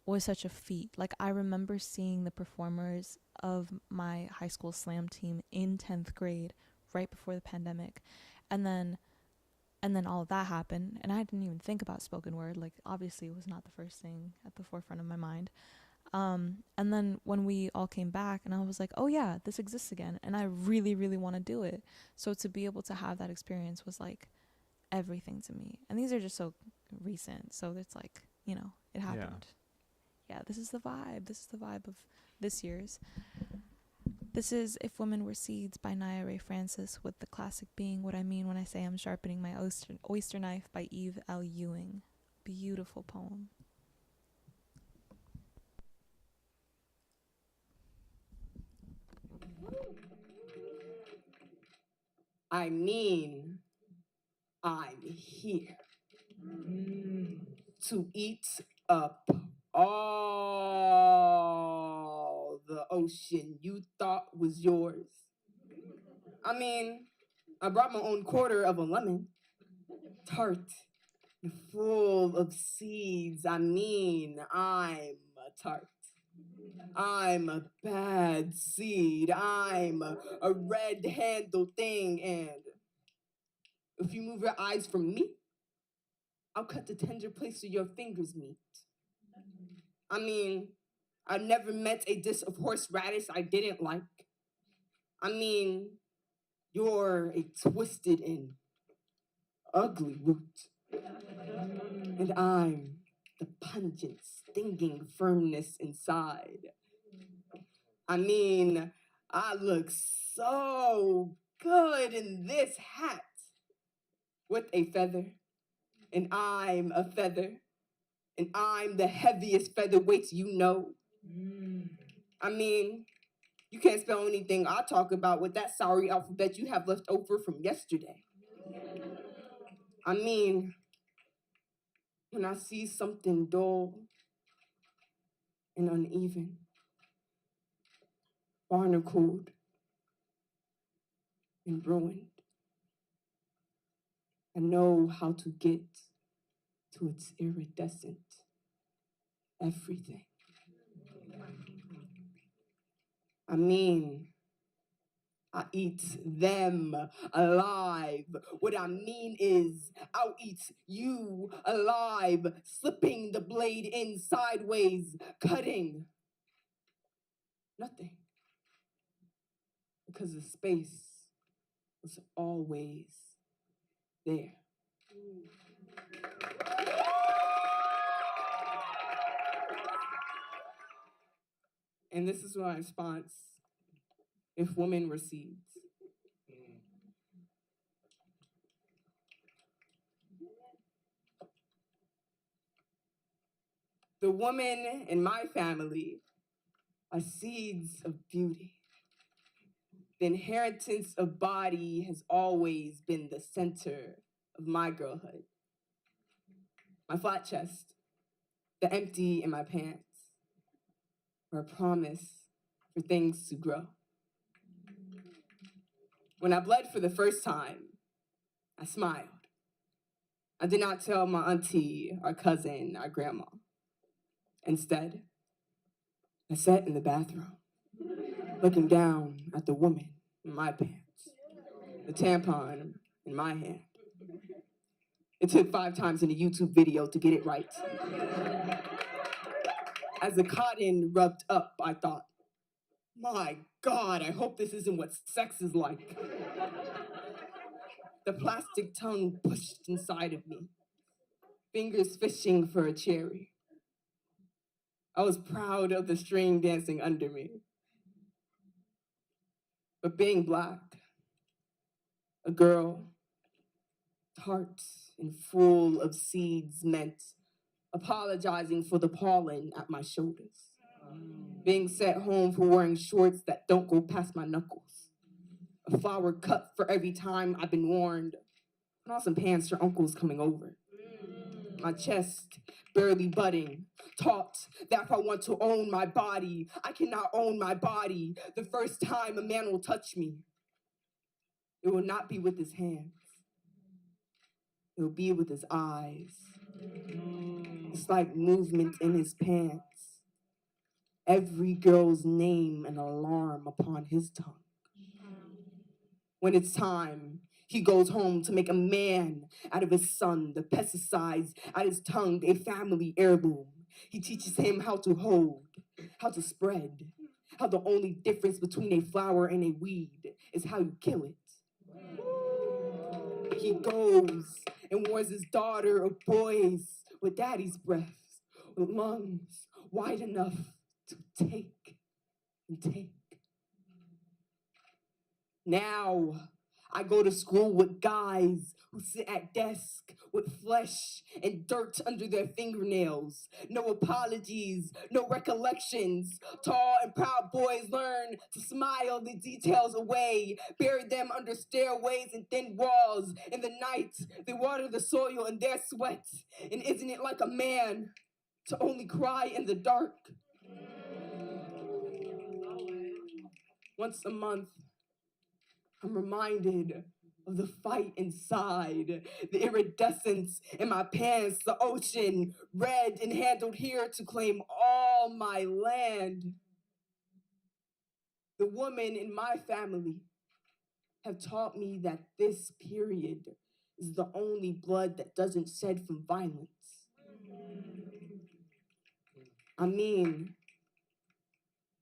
was such a feat. Like I remember seeing the performers of my high school slam team in 10th grade right before the pandemic, and then And then all of that happened, and I didn't even think about spoken word. Like, obviously, it was not the first thing at the forefront of my mind. And then when we all came back, and I was like, oh yeah, this exists again, and I really, really want to do it. So to be able to have that experience was like everything to me. And these are just so recent, so it's like, you know, it happened. Yeah, this is the vibe. This is the vibe of this year's. This is If Women Were Seeds by Naya Ray Francis, with the classic being What I Mean When I Say I'm Sharpening My Oyster Knife by Eve L. Ewing. Beautiful poem. I mean, I'm here to eat up all the ocean you thought was yours. I mean, I brought my own quarter of a lemon, tart and full of seeds. I mean, I'm a tart. I'm a bad seed. I'm a red-handled thing, and if you move your eyes from me, I'll cut the tender place where your fingers meet. I mean, I never met a dish of horseradish I didn't like. I mean, you're a twisted and ugly root. And I'm the pungent, stinging firmness inside. I mean, I look so good in this hat with a feather, and I'm a feather, and I'm the heaviest featherweight you know. I mean, you can't spell anything I talk about with that sorry alphabet you have left over from yesterday. I mean, when I see something dull and uneven, barnacled and ruined, I know how to get to its iridescent everything. I mean, I eat them alive. What I mean is, I'll eat you alive, slipping the blade in sideways, cutting nothing. Because the space was always there. And this is my response: if women were seeds. The women in my family are seeds of beauty. The inheritance of body has always been the center of my girlhood. My flat chest, the empty in my pants, were a promise for things to grow. When I bled for the first time, I smiled. I did not tell my auntie, our cousin, our grandma. Instead, I sat in the bathroom, looking down at the woman in my pants, the tampon in my hand. It took 5 times in a YouTube video to get it right. As the cotton rubbed up, I thought, my God, I hope this isn't what sex is like. The plastic tongue pushed inside of me, fingers fishing for a cherry. I was proud of the string dancing under me. But being Black, a girl, tart and full of seeds, meant apologizing for the pollen at my shoulders. Being sent home for wearing shorts that don't go past my knuckles. A flower cut for every time I've been warned. Put on some pants, your uncle's coming over. My chest barely budding, taught that if I want to own my body, I cannot own my body. The first time a man will touch me, it will not be with his hands. It will be with his eyes. It's like movement in his pants. Every girl's name an alarm upon his tongue. When it's time, He goes home to make a man out of his son, the pesticides out his tongue, a family heirloom. He teaches him how to hold, how to spread, how the only difference between a flower and a weed is how you kill it. He goes and warns his daughter of boys with daddy's breath, with lungs wide enough to take and take. Now, I go to school with guys who sit at desk with flesh and dirt under their fingernails. No apologies, no recollections. Tall and proud boys learn to smile the details away, bury them under stairways and thin walls. In the night, they water the soil in their sweat. And isn't it like a man to only cry in the dark? Once a month, I'm reminded of the fight inside, the iridescence in my pants, the ocean, red and handled here to claim all my land. The women in my family have taught me that this period is the only blood that doesn't shed from violence. I mean,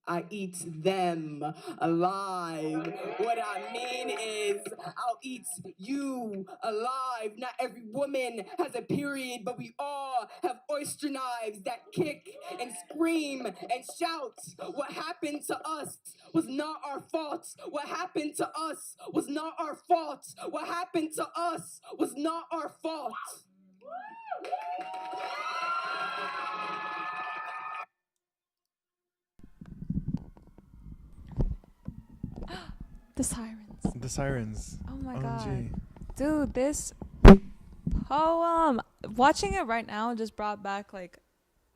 I eat them alive. What I mean is, I'll eat you alive. Not every woman has a period, but we all have oyster knives that kick and scream and shout. What happened to us was not our fault. What happened to us was not our fault. What happened to us was not our fault. The sirens. The sirens. Oh my OMG. god. Dude, this poem. Watching it right now just brought back like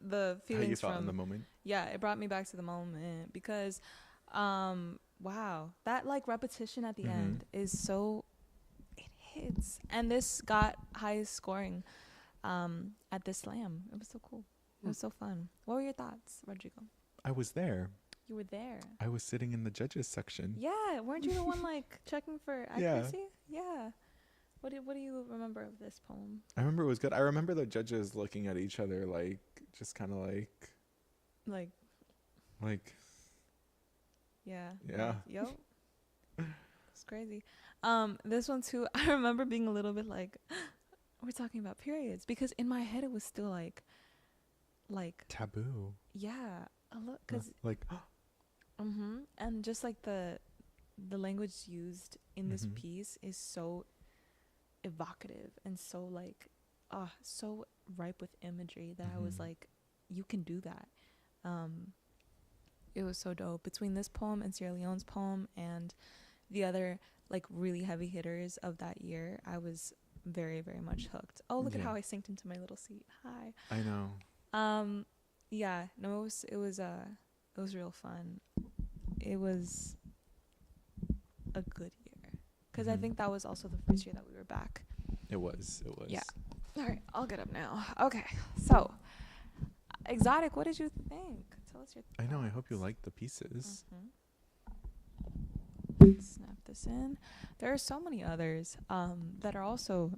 the How you feelings felt in from the moment? yeah, it brought me back to the moment because wow, that like repetition at the end is so it hits. And this got highest scoring at this slam. It was so cool. It was so fun. What were your thoughts, Rodrigo? I was there. You were there. I was sitting in the judges section. Yeah, weren't you the one like checking for Yeah. accuracy? Yeah. What do you remember of this poem? I remember it was good. I remember the judges looking at each other like, just kind of like, Yeah. yeah. Yo. It's crazy. This one too, I remember being a little bit like, we're talking about periods, because in my head it was still like Taboo. yeah, a lot, cause Like, and just like the language used in this piece is so evocative and so like so ripe with imagery that I was like, you can do that. It was so dope. Between this poem and Sierra Leone's poem and the other like really heavy hitters of that year, I was very, very much hooked. Oh, look at how I synced into my little seat. Hi. I know. Yeah, no, it was real fun. It was a good year because I think that was also the first year that we were back. It was. Yeah. All right, I'll get up now. Okay, so Exotic, what did you think? Tell us your thoughts. I know. I hope you liked the pieces. Snap this in. There are so many others that are also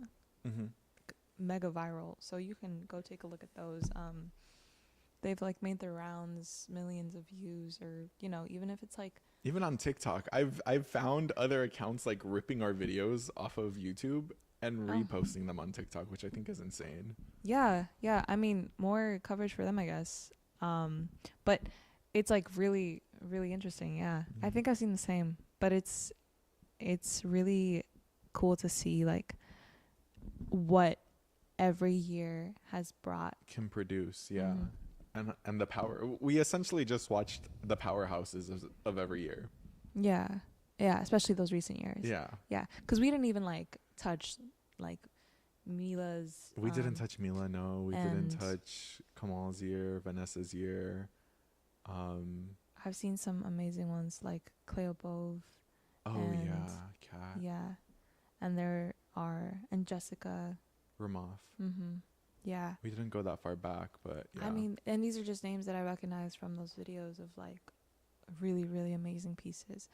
mega viral, so you can go take a look at those. They've like made their rounds, millions of views, or you know, even if it's like Even on TikTok, I've found other accounts like ripping our videos off of YouTube and reposting them on TikTok, which I think is insane. yeah. I mean, more coverage for them, I guess. But it's like really, really interesting. Yeah, I think I've seen the same. But it's really cool to see like what every year has brought. Can produce, yeah. And the power. We essentially just watched the powerhouses of every year. Yeah, especially those recent years. Yeah, because we didn't even like touch like Mila's. We didn't touch Mila, no. We didn't touch Kamal's year, Vanessa's year. I've seen some amazing ones like Cleobove. Oh and, yeah, Kat. Yeah, and there are and Jessica. Ramoff. Yeah. We didn't go that far back, but yeah. I mean, and these are just names that I recognize from those videos of like really, really amazing pieces.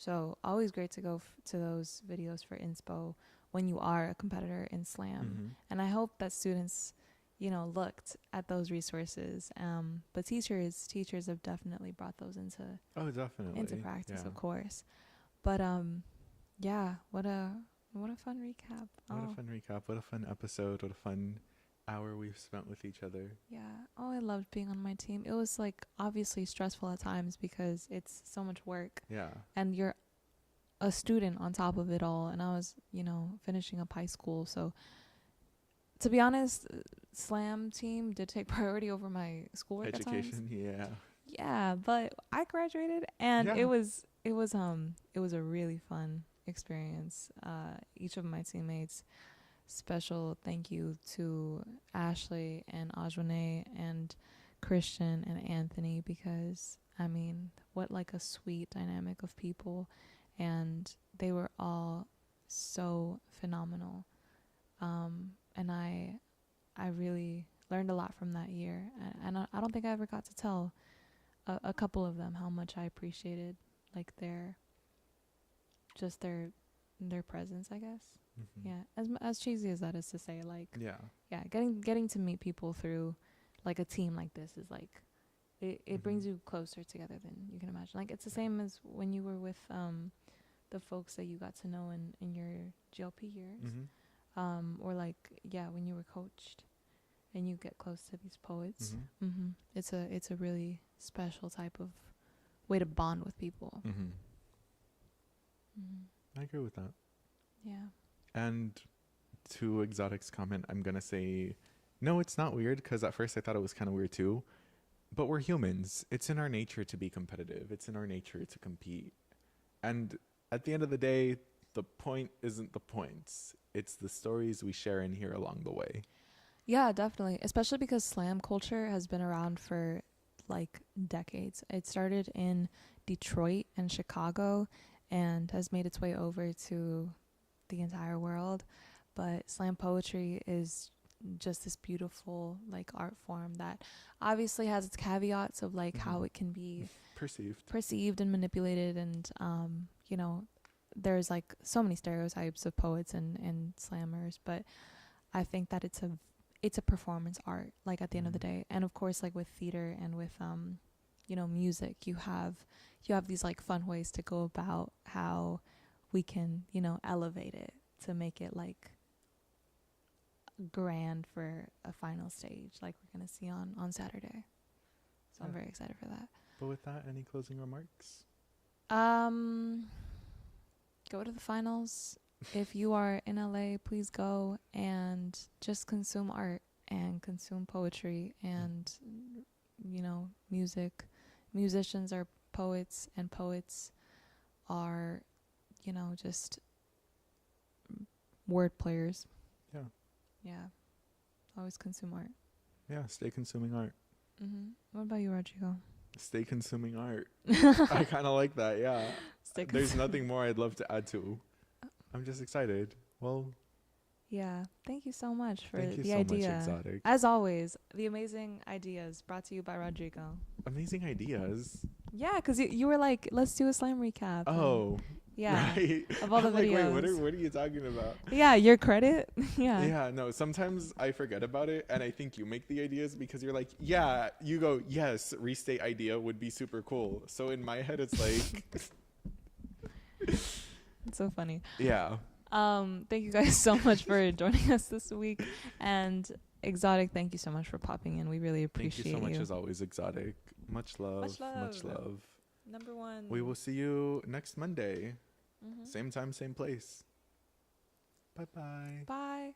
So always great to go to those videos for inspo when you are a competitor in slam. And I hope that students, you know, looked at those resources. But teachers have definitely brought those into practice, of course. But yeah, what a fun recap. What a fun recap. What a fun episode. What a fun hour we've spent with each other. Yeah. Oh, I loved being on my team. It was like obviously stressful at times because it's so much work. Yeah. And you're a student on top of it all. And I was, you know, finishing up high school. So to be honest, slam team did take priority over my schoolwork Education, at times. yeah. Yeah, but I graduated and it was a really fun experience. Each of my teammates, special thank you to Ashley and Ajwane and Christian and Anthony, because I mean, what like a sweet dynamic of people, and they were all so phenomenal. And I really learned a lot from that year, and I don't think I ever got to tell a couple of them how much I appreciated like their presence, I guess. Yeah, as cheesy as that is to say, like getting to meet people through like a team like this is like it brings you closer together than you can imagine. Like it's the same as when you were with the folks that you got to know in your GLP years, or like when you were coached and you get close to these poets. It's a really special type of way to bond with people. I agree with that. Yeah. And to Exotic's comment, I'm going to say, no, it's not weird, because at first I thought it was kind of weird too. But we're humans. It's in our nature to be competitive. It's in our nature to compete. And at the end of the day, the point isn't the points. It's the stories we share in here along the way. Yeah, definitely. Especially because slam culture has been around for like decades. It started in Detroit and Chicago and has made its way over to the entire world. But slam poetry is just this beautiful like art form that obviously has its caveats of like how it can be perceived and manipulated, and you know, there's like so many stereotypes of poets and slammers, but I think that it's a performance art, like at the end of the day. And of course, like with theater and with you know, music, you have these like fun ways to go about how we can, you know, elevate it to make it like grand for a final stage like we're gonna see on Saturday. So I'm very excited for that. But with that, any closing remarks? Go to the finals. If you are in LA, please go and just consume art and consume poetry and, you know, music. Musicians are poets, and poets are, you know, just word players. Yeah. Always consume art. Yeah, stay consuming art. What about you, Rodrigo? Stay consuming art. I kind of like that, yeah. There's nothing more I'd love to add to. I'm just excited. Well, yeah. Thank you so much for thank you the so idea. much, Exotic. As always, the amazing ideas brought to you by Rodrigo. Amazing ideas? Yeah, because you were like, let's do a slam recap. Oh, yeah. Right. Of all the like, videos. wait, what are you talking about? Yeah, your credit. Yeah. Yeah, no, sometimes I forget about it, and I think you make the ideas because you're like, yeah, you go, yes, restate idea would be super cool. So in my head, it's like... It's so funny. Yeah. Thank you guys so much for joining us this week. And Exotic, thank you so much for popping in. We really appreciate you. Thank you so much, as always, Exotic. Much love. Much love. Much love. Number one. We will see you next Monday. Same time, same place. Bye-bye. Bye.